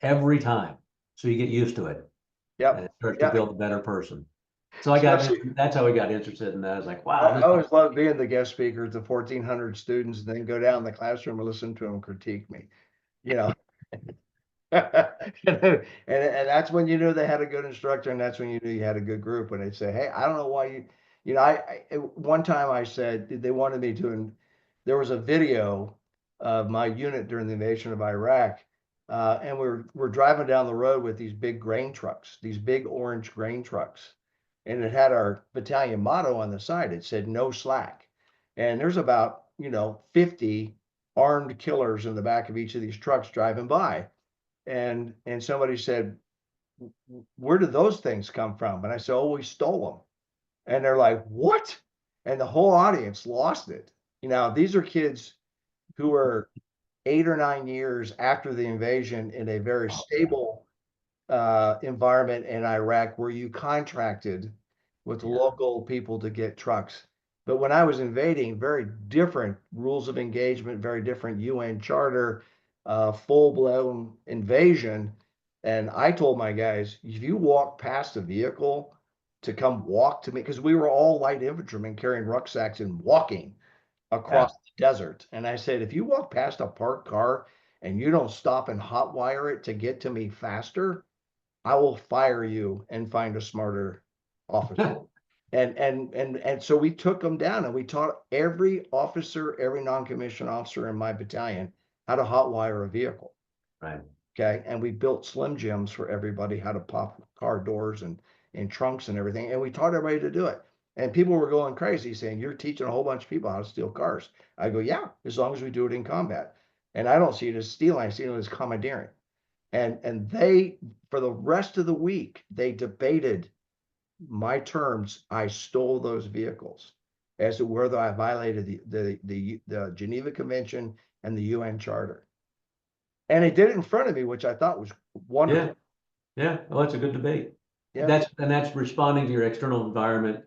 every time. So you get used to it, and Yep. it starts to Yeah. build a better person. So Especially, that's how I got interested in that. I was like, I wow, I always love being the guest speaker to 1,400 students and then go down in the classroom and listen to them critique me. You know, and that's when you knew they had a good instructor, and that's when you knew you had a good group. When they'd say, "Hey, I don't know why one time I said they wanted me to, and there was a video of my unit during the invasion of Iraq, and we're driving down the road with these big grain trucks, these big orange grain trucks, and it had our battalion motto on the side. It said "No slack," and there's about 50 armed killers in the back of each of these trucks driving by, and somebody said, "Where did those things come from?" And I said, "Oh, we stole them." And they're like, "What?" And the whole audience lost it. These are kids who are 8 or 9 years after the invasion in a very stable environment in Iraq where you contracted with yeah, local people to get trucks. But when I was invading, very different rules of engagement, very different UN charter, full blown invasion. And I told my guys, if you walk past a vehicle to come walk to me, because we were all light infantrymen carrying rucksacks and walking yeah, across the desert. And I said, if you walk past a parked car and you don't stop and hotwire it to get to me faster, I will fire you and find a smarter officer. And so we took them down and we taught every officer, every non-commissioned officer in my battalion how to hotwire a vehicle. right. Okay. And we built Slim Jims for everybody, how to pop car doors and trunks and everything. And we taught everybody to do it. And people were going crazy saying, "You're teaching a whole bunch of people how to steal cars." I go, "Yeah, as long as we do it in combat." And I don't see it as stealing, I see it as commandeering. And they, for the rest of the week, they debated my terms. I stole those vehicles. as to whether I violated the Geneva Convention and the UN Charter. And he did it in front of me, which I thought was Yeah, wonderful. yeah. Well, that's a good debate. Yeah, And that's responding to your external environment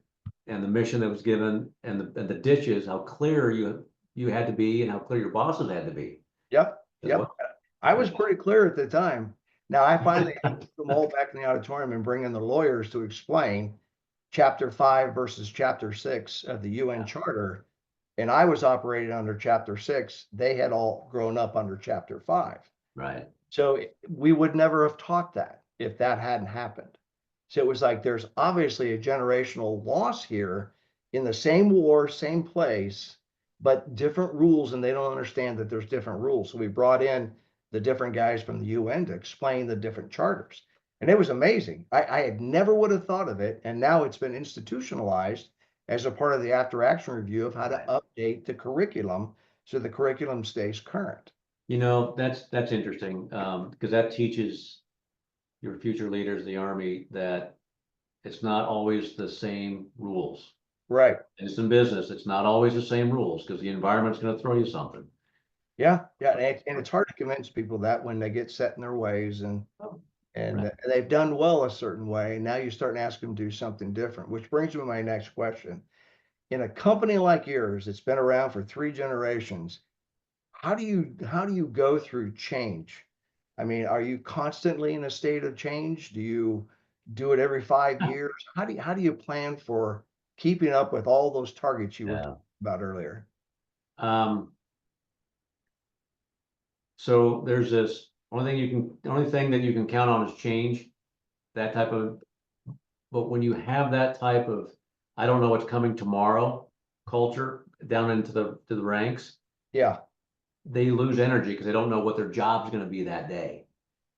and the mission that was given and the ditches, how clear you had to be and how clear your bosses had to be yep, as yep. well. I was pretty clear at the time. Now I finally had to put them all back in the auditorium and bring in the lawyers to explain chapter 5 versus chapter 6 of the UN Charter. And I was operating under chapter 6. They had all grown up under chapter 5. Right. So we would never have taught that if that hadn't happened. So it was like there's obviously a generational loss here in the same war, same place, but different rules, and they don't understand that there's different rules. So we brought in the different guys from the UN to explain the different charters. And it was amazing. I had never would have thought of it. And now it's been institutionalized as a part of the after action review of how to update the curriculum so the curriculum stays current. You know, that's interesting, because that teaches your future leaders, the Army, that it's not always the same rules. Right. And it's in business, it's not always the same rules because the environment's going to throw you something. Yeah, yeah, and it's hard to convince people that when they get set in their ways and Right. they've done well a certain way, now you start to ask them to do something different, which brings me to my next question. In a company like yours, it's been around for 3 generations, how do you go through change? I mean, are you constantly in a state of change? Do you do it every 5 years? How do you plan for keeping up with all those targets you were Yeah. talking about earlier? Um, so there's this the only thing that you can count on is change, that type of, but when you have that type of, I don't know what's coming tomorrow culture down into to the ranks, Yeah, they lose energy because they don't know what their job's going to be that day.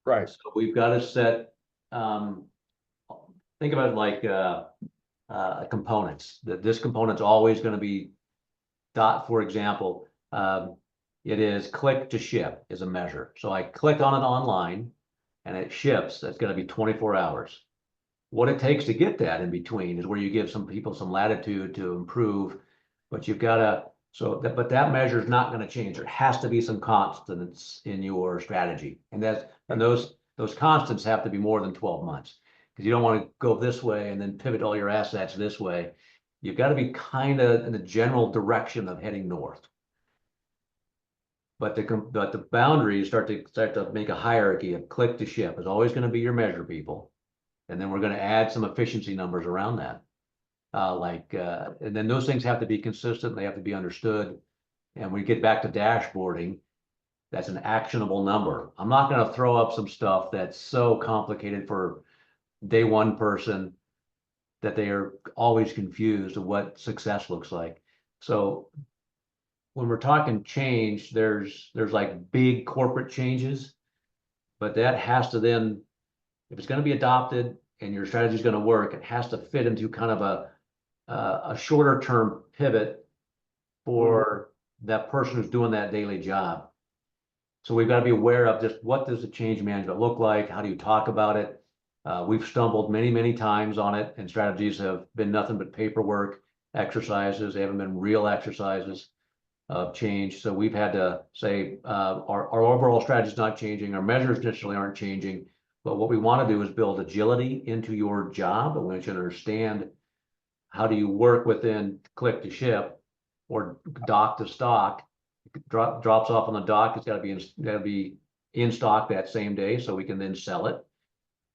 right. So we've got to set, think about it like components, that this component's always going to be for example, it is click to ship is a measure. So I click on it online and it ships. That's going to be 24 hours. What it takes to get that in between is where you give some people some latitude to improve, but you've got to, but that measure is not going to change. There has to be some constants in your strategy. And those constants have to be more than 12 months because you don't want to go this way and then pivot all your assets this way. You've got to be kind of in the general direction of heading north. But the boundaries start to make a hierarchy of click to ship is always going to be your measure people. And then we're going to add some efficiency numbers around that. And then those things have to be consistent. They have to be understood. And we get back to dashboarding. That's an actionable number. I'm not going to throw up some stuff that's so complicated for day one person that they are always confused of what success looks like. So when we're talking change, there's like big corporate changes, but that has to then, if it's going to be adopted and your strategy is going to work, it has to fit into kind of a shorter term pivot for that person who's doing that daily job. So we've got to be aware of just what does the change management look like? How do you talk about it? We've stumbled many, many times on it, and strategies have been nothing but paperwork exercises. They haven't been real exercises of change. So we've had to say our overall strategy is not changing. Our measures necessarily aren't changing. But what we want to do is build agility into your job. And we want you to understand how do you work within click to ship or dock to stock. Drops off on the dock. It's got to be in stock that same day so we can then sell it.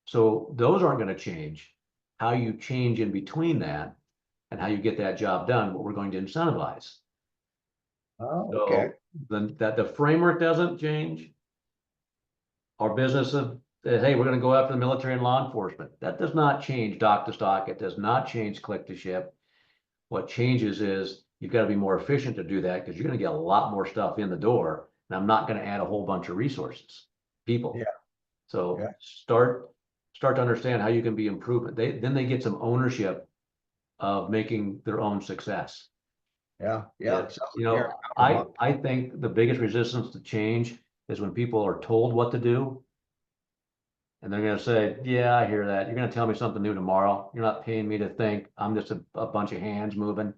So those aren't going to change. How you change in between that and how you get that job done, what we're going to incentivize. Oh, okay. So then that the framework doesn't change. Our business of, hey, we're going to go after the military and law enforcement. That does not change dock to stock. It does not change click to ship. What changes is you've got to be more efficient to do that because you're going to get a lot more stuff in the door. And I'm not going to add a whole bunch of resources, people. Yeah, So yeah, start to understand how you can be improvement. Then they get some ownership of making their own success. yeah, yeah. It sounds like you're a I think the biggest resistance to change is when people are told what to do. And they're gonna say, yeah, I hear that. You're gonna tell me something new tomorrow. You're not paying me to think. I'm just a bunch of hands moving.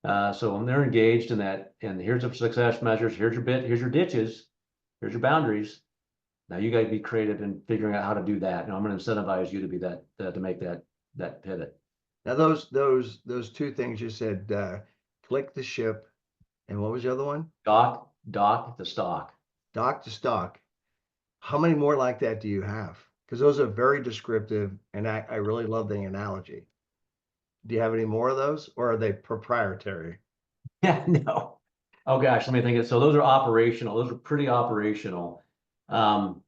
So when they're engaged in that, and here's the success measures, here's your bit, here's your ditches, here's your boundaries. Now you got to be creative in figuring out how to do that. And I'm going to incentivize you to be that, to make that pivot. Now those two things you said, click the ship, and what was the other one? Dock the stock. Dock to stock. How many more like that do you have? Because those are very descriptive, and I really love the analogy. Do you have any more of those, or are they proprietary? Yeah, no. Oh gosh, let me think. So those are operational. Those are pretty operational. Um,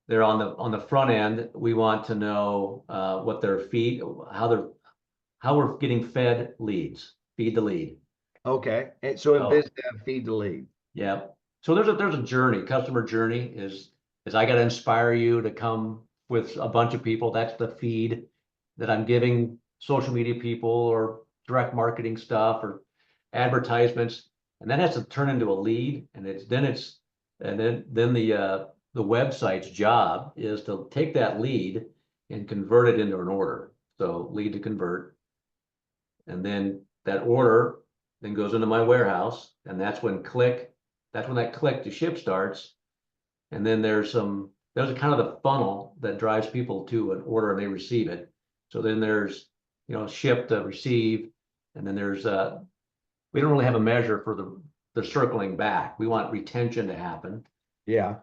they're on the front end. We want to know what their feed, how we're getting fed leads. Feed the lead. Okay, and so in So biz dev, feed the lead. yeah. So there's a journey. Customer journey is I got to inspire you to come with a bunch of people. That's the feed that I'm giving social media people or direct marketing stuff or advertisements, and that has to turn into a lead. And then the website's job is to take that lead and convert it into an order. So lead to convert, and then that order then goes into my warehouse, and that's when that click to ship starts. And then there's a kind of the funnel that drives people to an order and they receive it. So then there's, ship to receive, and then we don't really have a measure for the circling back. We want retention to happen, Yeah,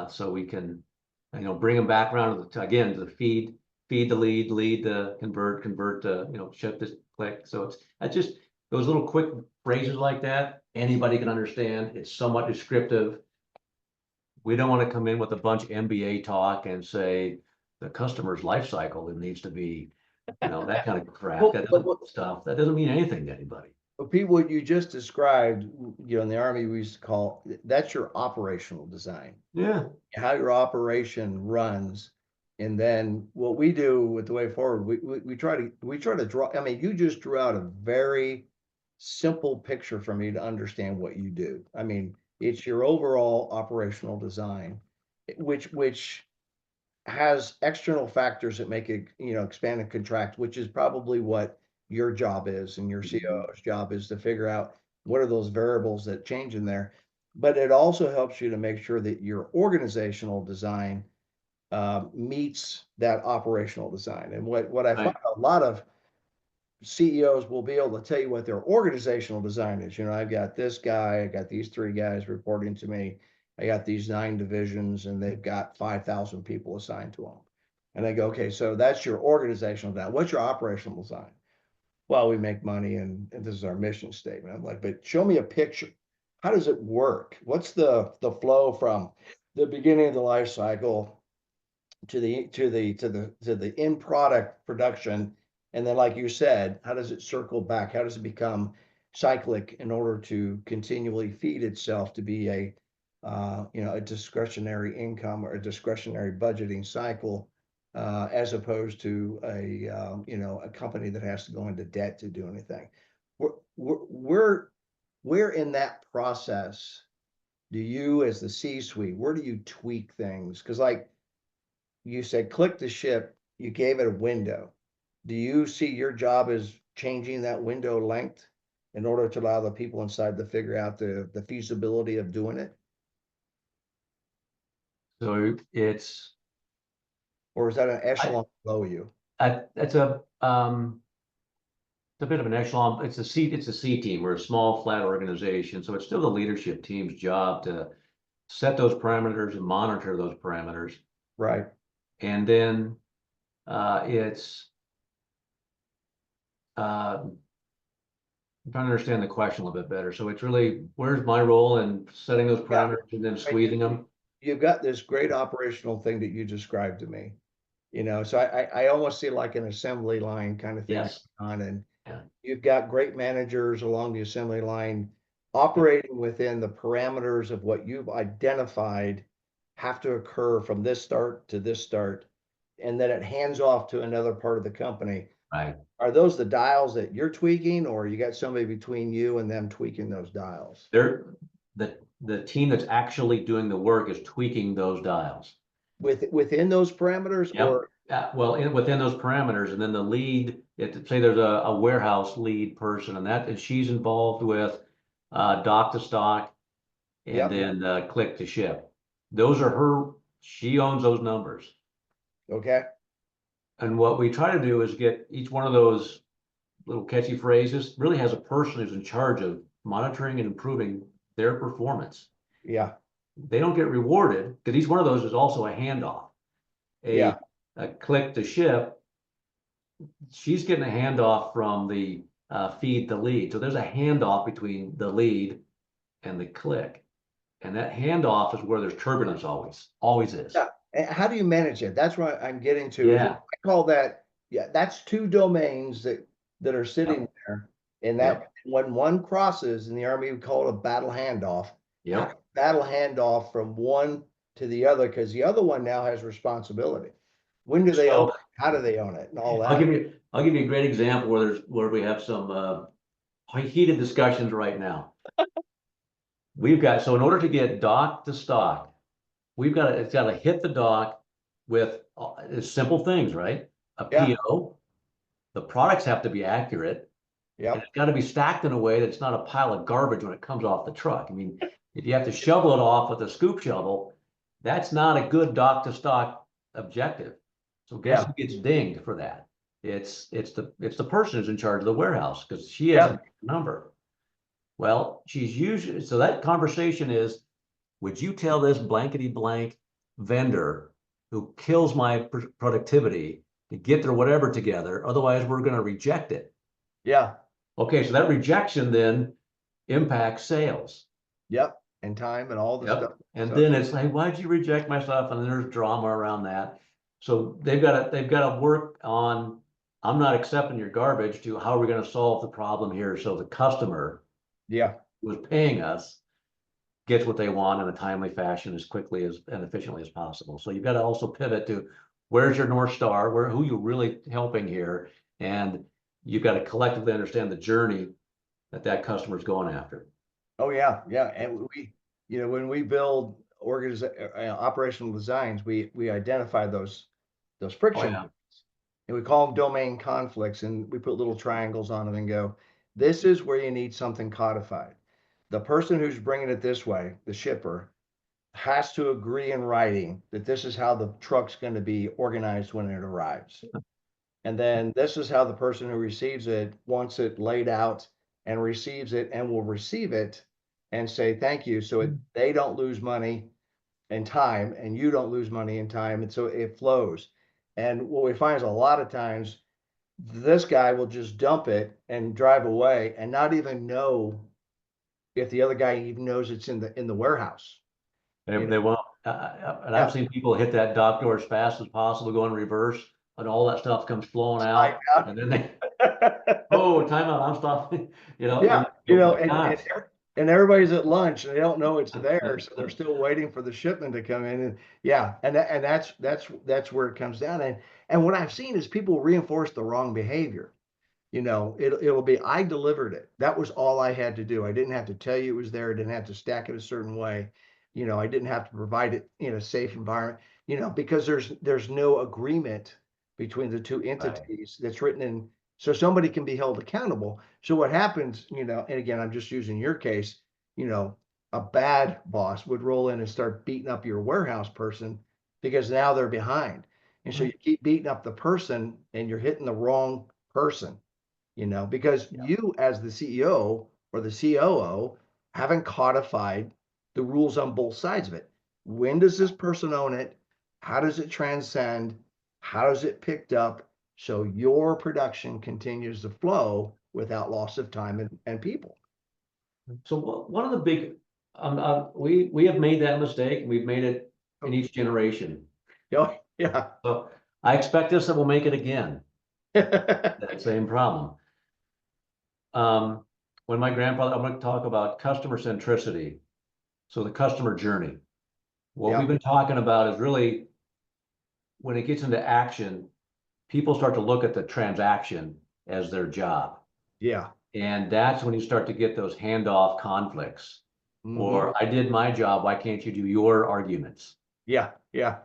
so we can, bring them back around again to the feed the lead to convert to, ship this click. So that's just those little quick phrases like that. Anybody can understand. It's somewhat descriptive. We don't want to come in with a bunch of MBA talk and say the customer's life cycle, it needs to be, that kind of crap. That doesn't mean anything to anybody. but Pete, what you just described, in the Army, we used to call that's your operational design, Yeah. how your operation runs. And then what we do with the way forward, we try to draw. I mean, you just drew out a very simple picture for me to understand what you do. I mean, it's your overall operational design, which has external factors that make it, expand and contract, which is probably what your job is, and your COO's job is to figure out what are those variables that change in there. But it also helps you to make sure that your organizational design meets that operational design. And what I find Right. a lot of CEOs will be able to tell you what their organizational design is. I've got this guy, I got these three guys reporting to me. I got these 9 divisions, and they've got 5,000 people assigned to them. And I go, okay, so that's your organizational design. What's your operational design? Well, we make money, and this is our mission statement. I'm like, but show me a picture. How does it work? What's the flow from the beginning of the life cycle to the end product production? And then, like you said, how does it circle back? How does it become cyclic in order to continually feed itself to be a discretionary income or a discretionary budgeting cycle, as opposed to a company that has to go into debt to do anything. Where in that process do you, as the C-suite, where do you tweak things? Because, like you said, click the ship, you gave it a window. Do you see your job as changing that window length in order to allow the people inside to figure out the feasibility of doing it? So Or is that an echelon below you? it's a bit of an echelon. It's a C team. We're a small, flat organization. So it's still the leadership team's job to set those parameters and monitor those parameters. Right. And then it's I'm trying to understand the question a little bit better. So it's really, where's my role in setting those Yeah. parameters and then squeezing them? You've got this great operational thing that you described to me. So I almost see like an assembly line kind of thing Yes. on, and Yeah. you've got great managers along the assembly line operating within the parameters of what you've identified have to occur from this start to this start, and then it hands off to another part of the company. Right. Are those the dials that you're tweaking, or you got somebody between you and them tweaking those dials? They're the team that's actually doing the work is tweaking those dials. Within those parameters, Yep. or Well, within those parameters, and then the lead Say there's a warehouse lead person and she's involved with dock to stock and Yep. then click to ship. Those are she owns those numbers. Okay. And what we try to do is get each one of those little catchy phrases really has a person who's in charge of monitoring and improving their performance. Yeah. They don't get rewarded because each one of those is also a handoff. Yeah. A click to ship, she's getting a handoff from the feed to lead. So there's a handoff between the lead and the click. And that handoff is where there's turbulence always is. Yeah. And how do you manage it? That's what I'm getting to. Is Yeah. I call that, yeah, that's two domains that are sitting Yep. there. And that Yep. when one crosses in the Army, we call it a battle handoff. How do Yep. you battle handoff from one to the other? Because the other one now has responsibility. When do they own So it? How do they own it? And all I'll that. give you a great example where we have some heated discussions right now. So in order to get dock to stock, it's got to hit the dock with simple things, right? A Yeah. PO, the products have to be accurate, and Yep. it's got to be stacked in a way that's not a pile of garbage when it comes off the truck. I mean, if you have to shovel it off with a scoop shovel, that's not a good dock to stock objective. So guess Yeah. who gets dinged for that? It's the person who's in charge of the warehouse because she has Yeah. a number. Well, so that conversation is, would you tell this blankety blank vendor who kills my productivity to get their whatever together? Otherwise, we're going to reject it. Yeah. Okay, so that rejection then impacts sales. Yep. And time and all the stuff. Yep. And So then it's like, why'd you reject my stuff? And then there's drama around that. So they've got to work on, I'm not accepting your garbage, to how are we going to solve the problem here so the customer yeah. who is paying us gets what they want in a timely fashion as quickly as and efficiently as possible. So you've got to also pivot to where's your North Star, who you're really helping here, and you've got to collectively understand the journey that customer is going after. Oh yeah, yeah. And when we build operational designs, we identify those Oh friction yeah. points, and we call them domain conflicts, and we put little triangles on them and go, this is where you need something codified. The person who's bringing it this way, the shipper, has to agree in writing that this is how the truck's going to be organized when it arrives. And then this is how the person who receives it wants it laid out and receives it and will receive it and say thank you. So they don't lose money and time, and you don't lose money and time. And so it flows. And what we find is a lot of times this guy will just dump it and drive away and not even know if the other guy even knows it's in the warehouse. You know? They won't. And I've Yeah. seen people hit that dock door as fast as possible, go in reverse, and all that stuff comes flowing I out. And then oh, time out, I'm stopping. Yeah, And you go, my and gosh. and everybody's at lunch and they don't know it's there, so they're still waiting for the shipment to come in. And yeah, and that's where it comes down. And what I've seen is people reinforce the wrong behavior. It'll be, I delivered it. That was all I had to do. I didn't have to tell you it was there. I didn't have to stack it a certain way. I didn't have to provide it in a safe environment. Because there's no agreement between the two Right. entities that's written in, so somebody can be held accountable. So what happens, and again, I'm just using your case, a bad boss would roll in and start beating up your warehouse person because now they're behind. And so you keep beating up the person and you're hitting the wrong person, because Yeah. you as the CEO or the COO haven't codified the rules on both sides of it. When does this person own it? How does it transcend? How does it picked up so your production continues to flow without loss of time and people? So one of the big, we have made that mistake, and we've made it in each generation. Yeah. So I expect us that we'll make it again. That same problem. When my grandfather, I'm going to talk about customer centricity. So the customer journey. What we've Yeah. been talking about is really when it gets into action, people start to look at the transaction as their job. Yeah. And that's when you start to get those handoff conflicts. Mhm. Or I did my job, why can't you do your arguments? Yeah. Yeah.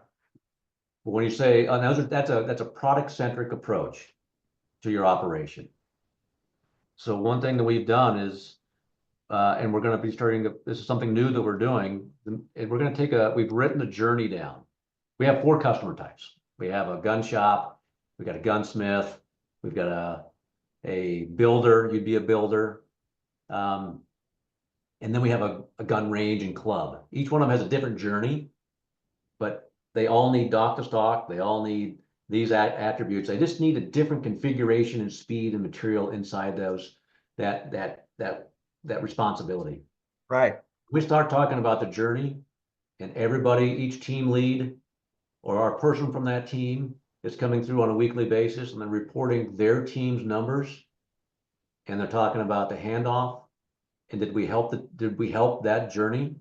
But when you say, oh, that's a product centric approach. to your operation. So one thing that we've done is, and we're going to be this is something new that we're doing. We're going to we've written a journey down. We have 4 customer types. We have a gun shop, we've got a gunsmith, we've got a builder, you'd be a builder. And then we have a gun range and club. Each one of them has a different journey, but they all need dock to stock. They all need these attributes. They just need a different configuration and speed and material inside that responsibility. Right. We start talking about the journey, and everybody, each team lead or our person from that team is coming through on a weekly basis and then reporting their team's numbers. And they're talking about the handoff. And did we help that journey,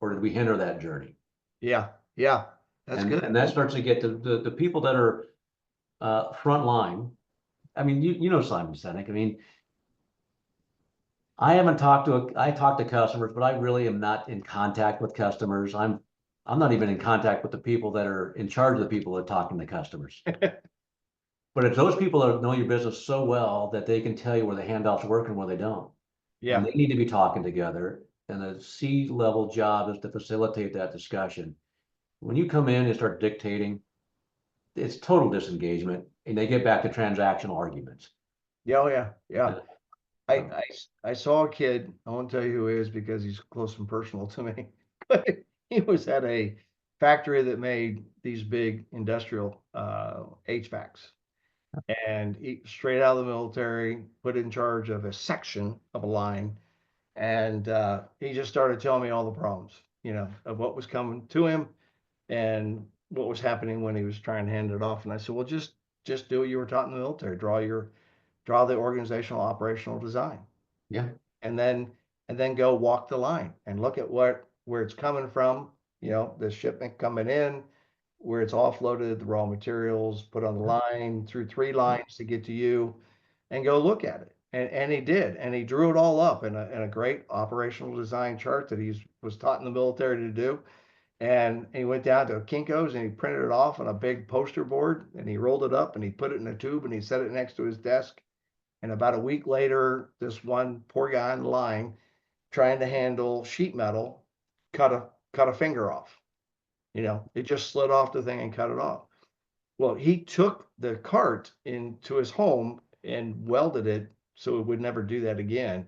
or did we hinder that journey? Yeah. Yeah. That's good. And that starts to get to the people that are front line. I mean, you know Simon Sinek. I mean, I talk to customers, but I really am not in contact with customers. I'm not even in contact with the people that are in charge of the people that are talking to customers. But it's those people that know your business so well that they can tell you where the handoffs work and where they don't. And Yeah. they need to be talking together. And the C-level job is to facilitate that discussion. When you come in and start dictating, it's total disengagement, and they get back to transactional arguments. Yeah. Oh, yeah. Yeah. I, Um, I saw a kid, I won't tell you who he is because he's close and personal to me, but he was at a factory that made these big industrial HVACs. And he straight out of the military, put in charge of a section of a line. And he just started telling me all the problems, of what was coming to him and what was happening when he was trying to hand it off. And I said, well, just do what you were taught in the military. Draw the organizational operational design, yeah, and then go walk the line and look at where it's coming from. The shipment coming in, where it's offloaded, the raw materials put on the line through 3 lines to get to you, and go look at it. And he did, and he drew it all up in a great operational design chart that he was taught in the military to do. And he went down to Kinko's and he printed it off on a big poster board and he rolled it up and he put it in a tube and he set it next to his desk. And about a week later, this one poor guy on the line trying to handle sheet metal cut a finger off. It just slid off the thing and cut it off. Well, he took the cart into his home and welded it so it would never do that again.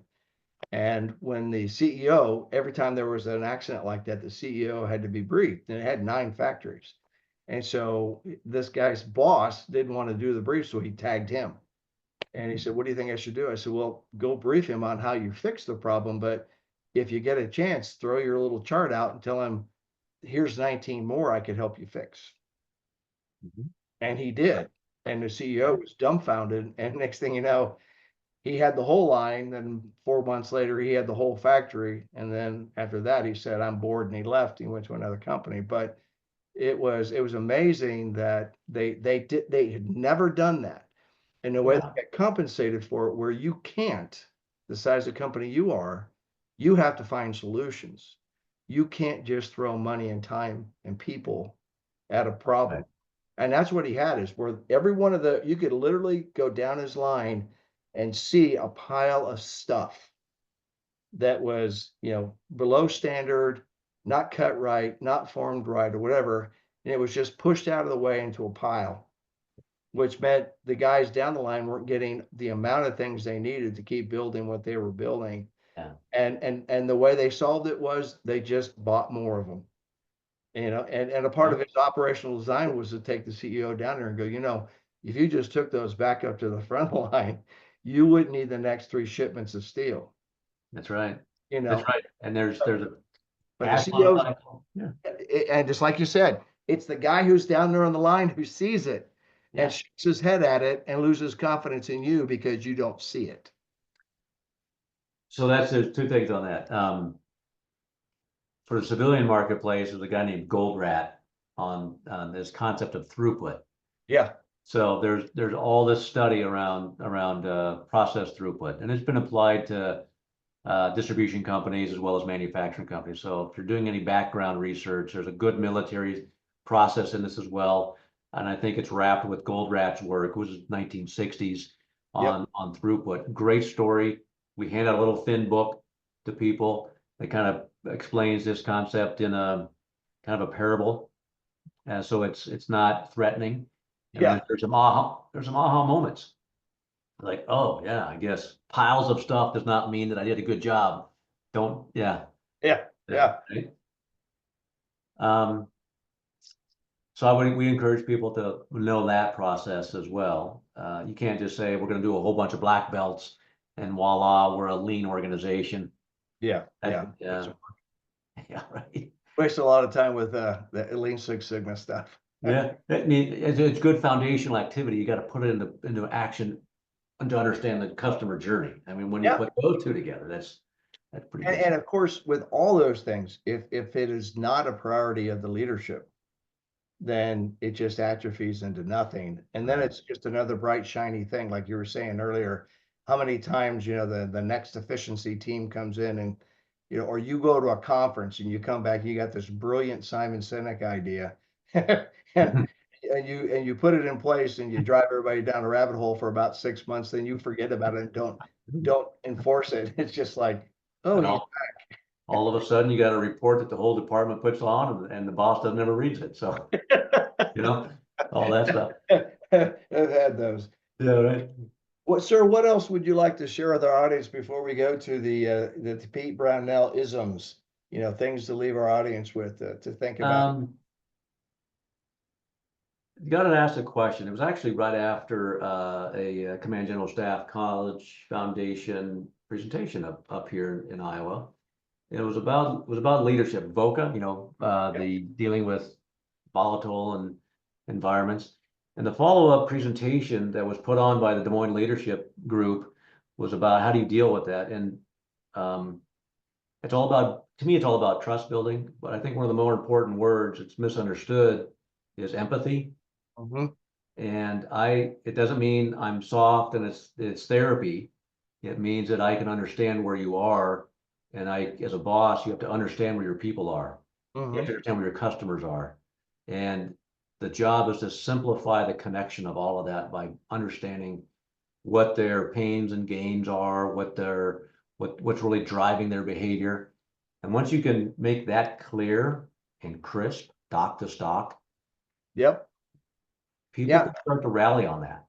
And when the CEO, every time there was an accident like that, the CEO had to be briefed, and it had 9 factories. And so this guy's boss didn't want to do the brief, so he tagged him. And he said, what do you think I should do? I said, well, go brief him on how you fix the problem. But if you get a chance, throw your little chart out and tell him, here's 19 more I could help you fix. Mhm. And he did. And the CEO was dumbfounded. And next thing you know, he had the whole line. Then 4 months later, he had the whole factory. And then after that, he said, I'm bored. And he left. He went to another company. But it was amazing that they had never done that. And the way Yeah, they get compensated for it, where you can't, the size of company you are, you have to find solutions. You can't just throw money and time and people at a problem. right. And that's what he had, is where every one of you could literally go down his line and see a pile of stuff that was, below standard, not cut right, not formed right, or whatever. And it was just pushed out of the way into a pile, which meant the guys down the line weren't getting the amount of things they needed to keep building what they were building. Yeah, And the way they solved it was they just bought more of them. And a part yeah, of his operational design was to take the CEO down there and go, if you just took those back up to the front line, you wouldn't need the next 3 shipments of steel. that's right. You That's know, right. And there's a but the cash flow CEO's, cycle. Yeah, and just like you said, it's the guy who's down there on the line who sees it and yeah. shakes his head at it and loses confidence in you because you don't see it. So there's 2 things on that. For the civilian marketplace, there's a guy named Goldrat on this concept of throughput. Yeah. So there's all this study around process throughput, and it's been applied to distribution companies as well as manufacturing companies. So if you're doing any background research, there's a good military process in this as well. And I think it's wrapped with Goldrat's work, which was 1960s. Yep. on throughput. Great story. We hand out a little thin book to people that kind of explains this concept in a kind of a parable. So it's not threatening. And then Yeah. there's some aha moments. Like, oh yeah, I guess piles of stuff does not mean that I did a good job. Don't, yeah, Yeah. yeah, Yeah. right. Um, so we encourage people to know that process as well. You can't just say we're going to do a whole bunch of black belts and voila, we're a lean organization. Yeah. Yeah. Yeah, yeah, right. Waste a lot of time with the Lean Six Sigma stuff. Yeah, it's good foundational activity. You got to put it into action and to understand the customer journey. I mean, when you Yeah. put those two together, that's pretty good. And of course, with all those things, if it is not a priority of the leadership, then it just atrophies into nothing. And then Right. it's just another bright, shiny thing, like you were saying earlier. How many times, the next efficiency team comes in and, or you go to a conference and you come back, you got this brilliant Simon Sinek idea. and and you put it in place and you drive everybody down a rabbit hole for about 6 months, then you forget about it and don't enforce it. It's just like, oh, And he's all of a sudden you got a report that the whole department puts on and the boss doesn't ever reads it. So, you know, all that stuff. I've had those. Yeah, right. What, sir, what else would you like to share with our audience before we go to the Pete Brownell isms? Things to leave our audience with to think about. Um, you got to ask a question. It was actually right after a Command General Staff College Foundation presentation up here in Iowa. It was about leadership, VOCA, Yep. the dealing with volatile and environments. And the follow-up presentation that was put on by the Des Moines Leadership Group was about how do you deal with that. And um, to me, it's all about trust building. But I think one of the more important words it's misunderstood is empathy. Mhm. And it doesn't mean I'm soft and it's therapy. It means that I can understand where you are. And as a boss, you have to understand where your people are. You have Mhm. to understand where your customers are. And the job is to simplify the connection of all of that by understanding what their pains and gains are, what's really driving their behavior. And once you can make that clear and crisp, dock to stock, Yep. people Yeah. can start to rally on that.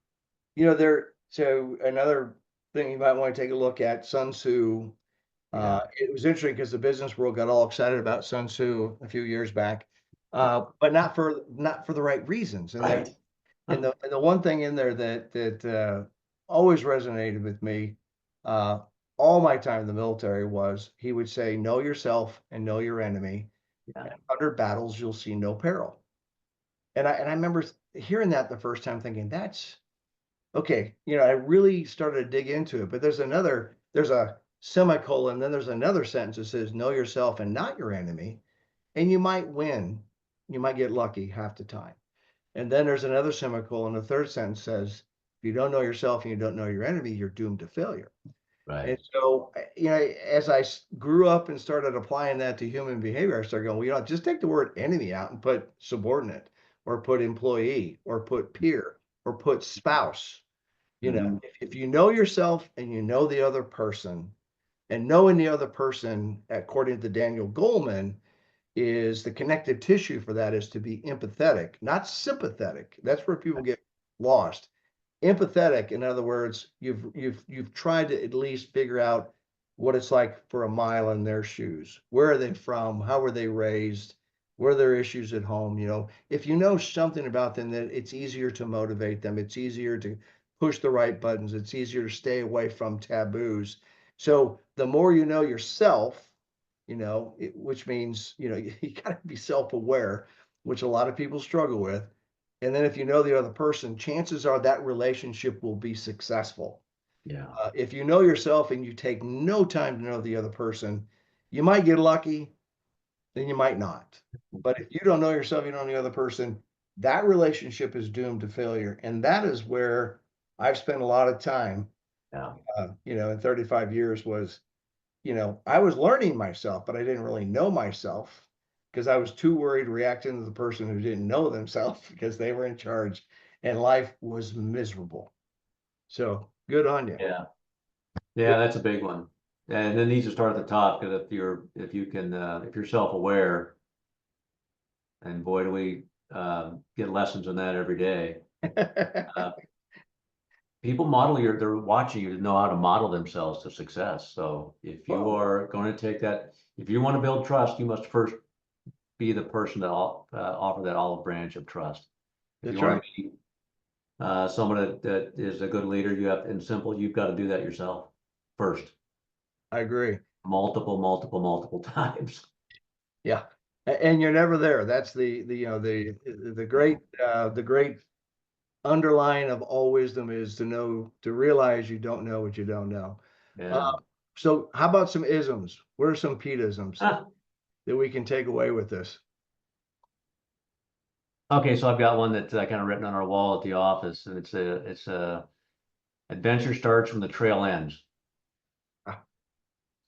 So another thing you might want to take a look at, Sun Tzu. Yeah, It was interesting because the business world got all excited about Sun Tzu a few years back, but not for the right reasons. And right. the one thing in there that always resonated with me, uh, all my time in the military was he would say, "Know yourself and know your enemy. Yeah, Under battles, you'll see no peril." And I remember hearing that the first time, thinking, "That's okay." I really started to dig into it. But there's a semicolon, then there's another sentence that says, "Know yourself and not your enemy," and you might win. You might get lucky half the time. And then there's another semicolon. The third sentence says, if you don't know yourself and you don't know your enemy, you're doomed to failure. And right. so, as I grew up and started applying that to human behavior, I started going, well, just take the word enemy out and put subordinate or put employee or put peer or put spouse. Mhm. If you know yourself and you know the other person, and knowing the other person, according to Daniel Goleman, is the connective tissue for that is to be empathetic, not sympathetic. That's where people get lost. Empathetic, in other words, you've tried to at least figure out what it's like for a mile in their shoes. Where are they from? How were they raised? What are their issues at home? If you know something about them, that it's easier to motivate them. It's easier to push the right buttons. It's easier to stay away from taboos. So the more you know yourself, which means, you got to be self-aware, which a lot of people struggle with. And then if you know the other person, chances are that relationship will be successful. Yeah, If you know yourself and you take no time to know the other person, you might get lucky, then you might not. But if you don't know yourself, you don't know the other person, that relationship is doomed to failure. And that is where I've spent a lot of time, yeah, in 35 years was, I was learning myself, but I didn't really know myself because I was too worried reacting to the person who didn't know themselves because they were in charge and life was miserable. So Good on you. Yeah. Yeah, that's a big one. And it needs to start at the top, because if you can, if you're self-aware, and boy, do we get lessons in that every day. Uh, People model they're watching you to know how to model themselves to success. So if you Well, are going to take that, if you want to build trust, you must first be the person to offer that olive branch of trust. If you that's want right. to be someone that is a good leader, you've got to do that yourself first, I agree. multiple times. Yeah. And you're never there. That's the you know the great underline of all wisdom is to realize you don't know what you don't know. Uh, Yeah. so how about some isms? What are some Pete isms that we can take away with this? Okay, so I've got one that I kind of written on our wall at the office, and it's a adventure starts when the trail ends. Ah,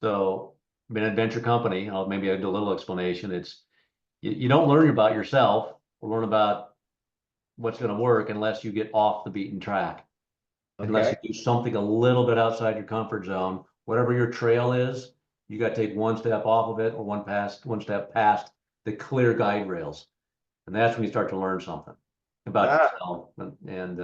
So, being an adventure company, maybe I'll do a little explanation. You don't learn about yourself or learn about what's going to work unless you get off the beaten track, unless okay. you do something a little bit outside your comfort zone. Whatever your trail is, you got to take one step off of it or one step past the clear guide rails. And that's when you start to learn something about Ah, yourself and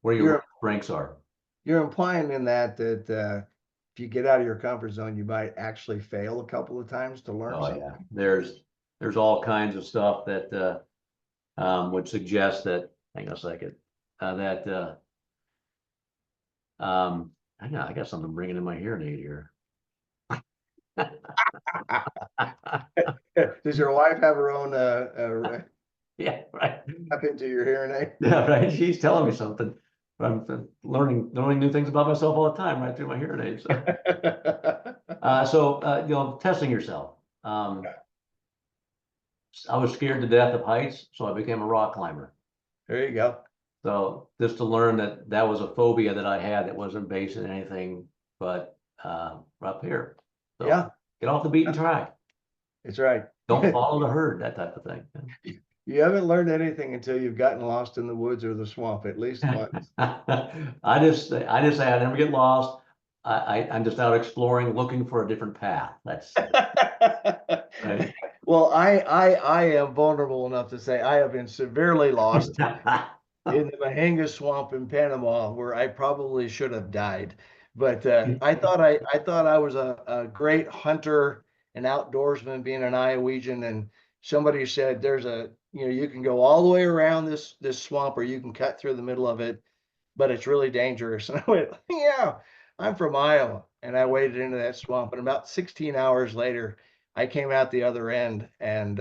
where your you're strengths are. you're implying in that if you get out of your comfort zone, you might actually fail a couple of times to learn Oh something. yeah, there's all kinds of stuff that would suggest that. Hang on a second. That I got something ringing in my hearing aid here. Does your wife have her own Yeah, right. tap into your hearing aid? Yeah, right. She's telling me something. I'm learning new things about myself all the time right through my hearing aid. So, testing yourself. I was scared to death of heights, so I became a rock climber. There you go. So just to learn that that was a phobia that I had that wasn't based in anything but up here. So Yeah, get off the beaten track. that's right. Don't follow the herd, that type of thing. You haven't learned anything until you've gotten lost in the woods or the swamp at least once. I just say I never get lost. I'm just out exploring, looking for a different path. That's right. Well, I am vulnerable enough to say I have been severely lost in the Mahanga swamp in Panama, where I probably should have died. But I thought I was a great hunter and outdoorsman, being an Iowegian, and somebody said there's you can go all the way around this swamp, or you can cut through the middle of it, but it's really dangerous. And I went, yeah, I'm from Iowa, and I waded into that swamp, and about 16 hours later, I came out the other end, and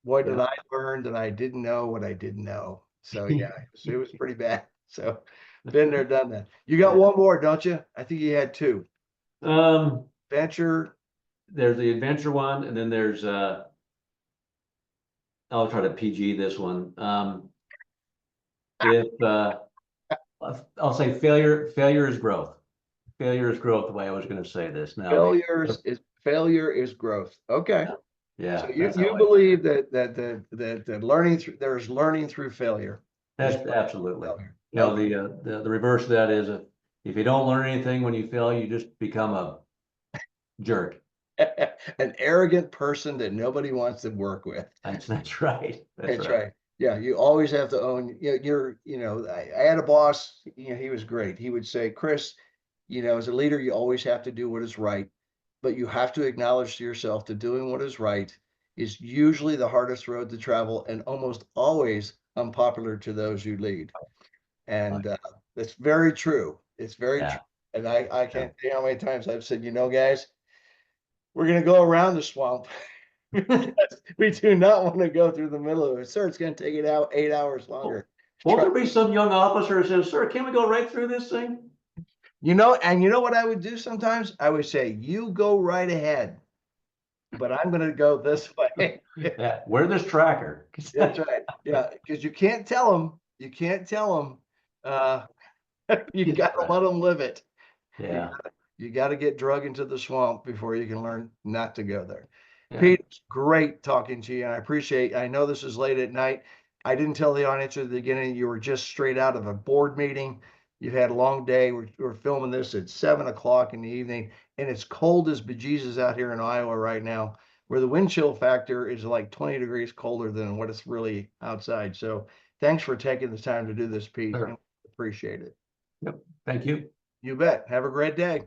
boy, did Yeah. I learn that I didn't know what I didn't know. So yeah, it was pretty bad. So been there, done that. You got Yeah. one more, don't you? I think you had two. Um, Venture. there's the adventure one, and then there's I'll try to PG this one. If I'll say failure is growth. Failure is growth, the way I was going to say this. Now, Failure is growth. Okay. So yeah, you that's how you I, believe that learning through there's learning through failure. There's that's absolutely. failure. You know, Okay. the reverse of that is if you don't learn anything when you fail, you just become a jerk. An arrogant person that nobody wants to work with. That's right. That's That's right. right. Yeah, you always have to own. I had a boss. He was great. He would say, "Chris, as a leader, you always have to do what is right, but you have to acknowledge to yourself that doing what is right is usually the hardest road to travel, and almost always unpopular to those you lead." And that's very true. It's very Yeah. true. And I Yeah. can't tell you how many times I've said, guys, we're going to go around the swamp. We do not want to go through the middle of it. Sir, it's going to take it out 8 hours Well, longer. won't there be some young officer who says, "Sir, can we go right through this thing?" And you know what I would do sometimes? I would say, you go right ahead, but I'm going to go this way. Yeah. Wear this tracker. That's right. Yeah, because you can't tell them. You can't tell them. You got to Right. let them live it. You Yeah. you got to get drug into the swamp before you can learn not to go there. Yeah. Pete, it's great talking to you, and I know this is late at night. I didn't tell the audience at the beginning you were just straight out of a board meeting. You've had a long day. We're filming this at 7 o'clock in the evening, and it's cold as bejesus out here in Iowa right now, where the wind chill factor is like 20 degrees colder than what it's really outside. So thanks for taking the time to do this, Pete, and Sure. appreciate it. Yep. Thank you. You bet. Have a great day.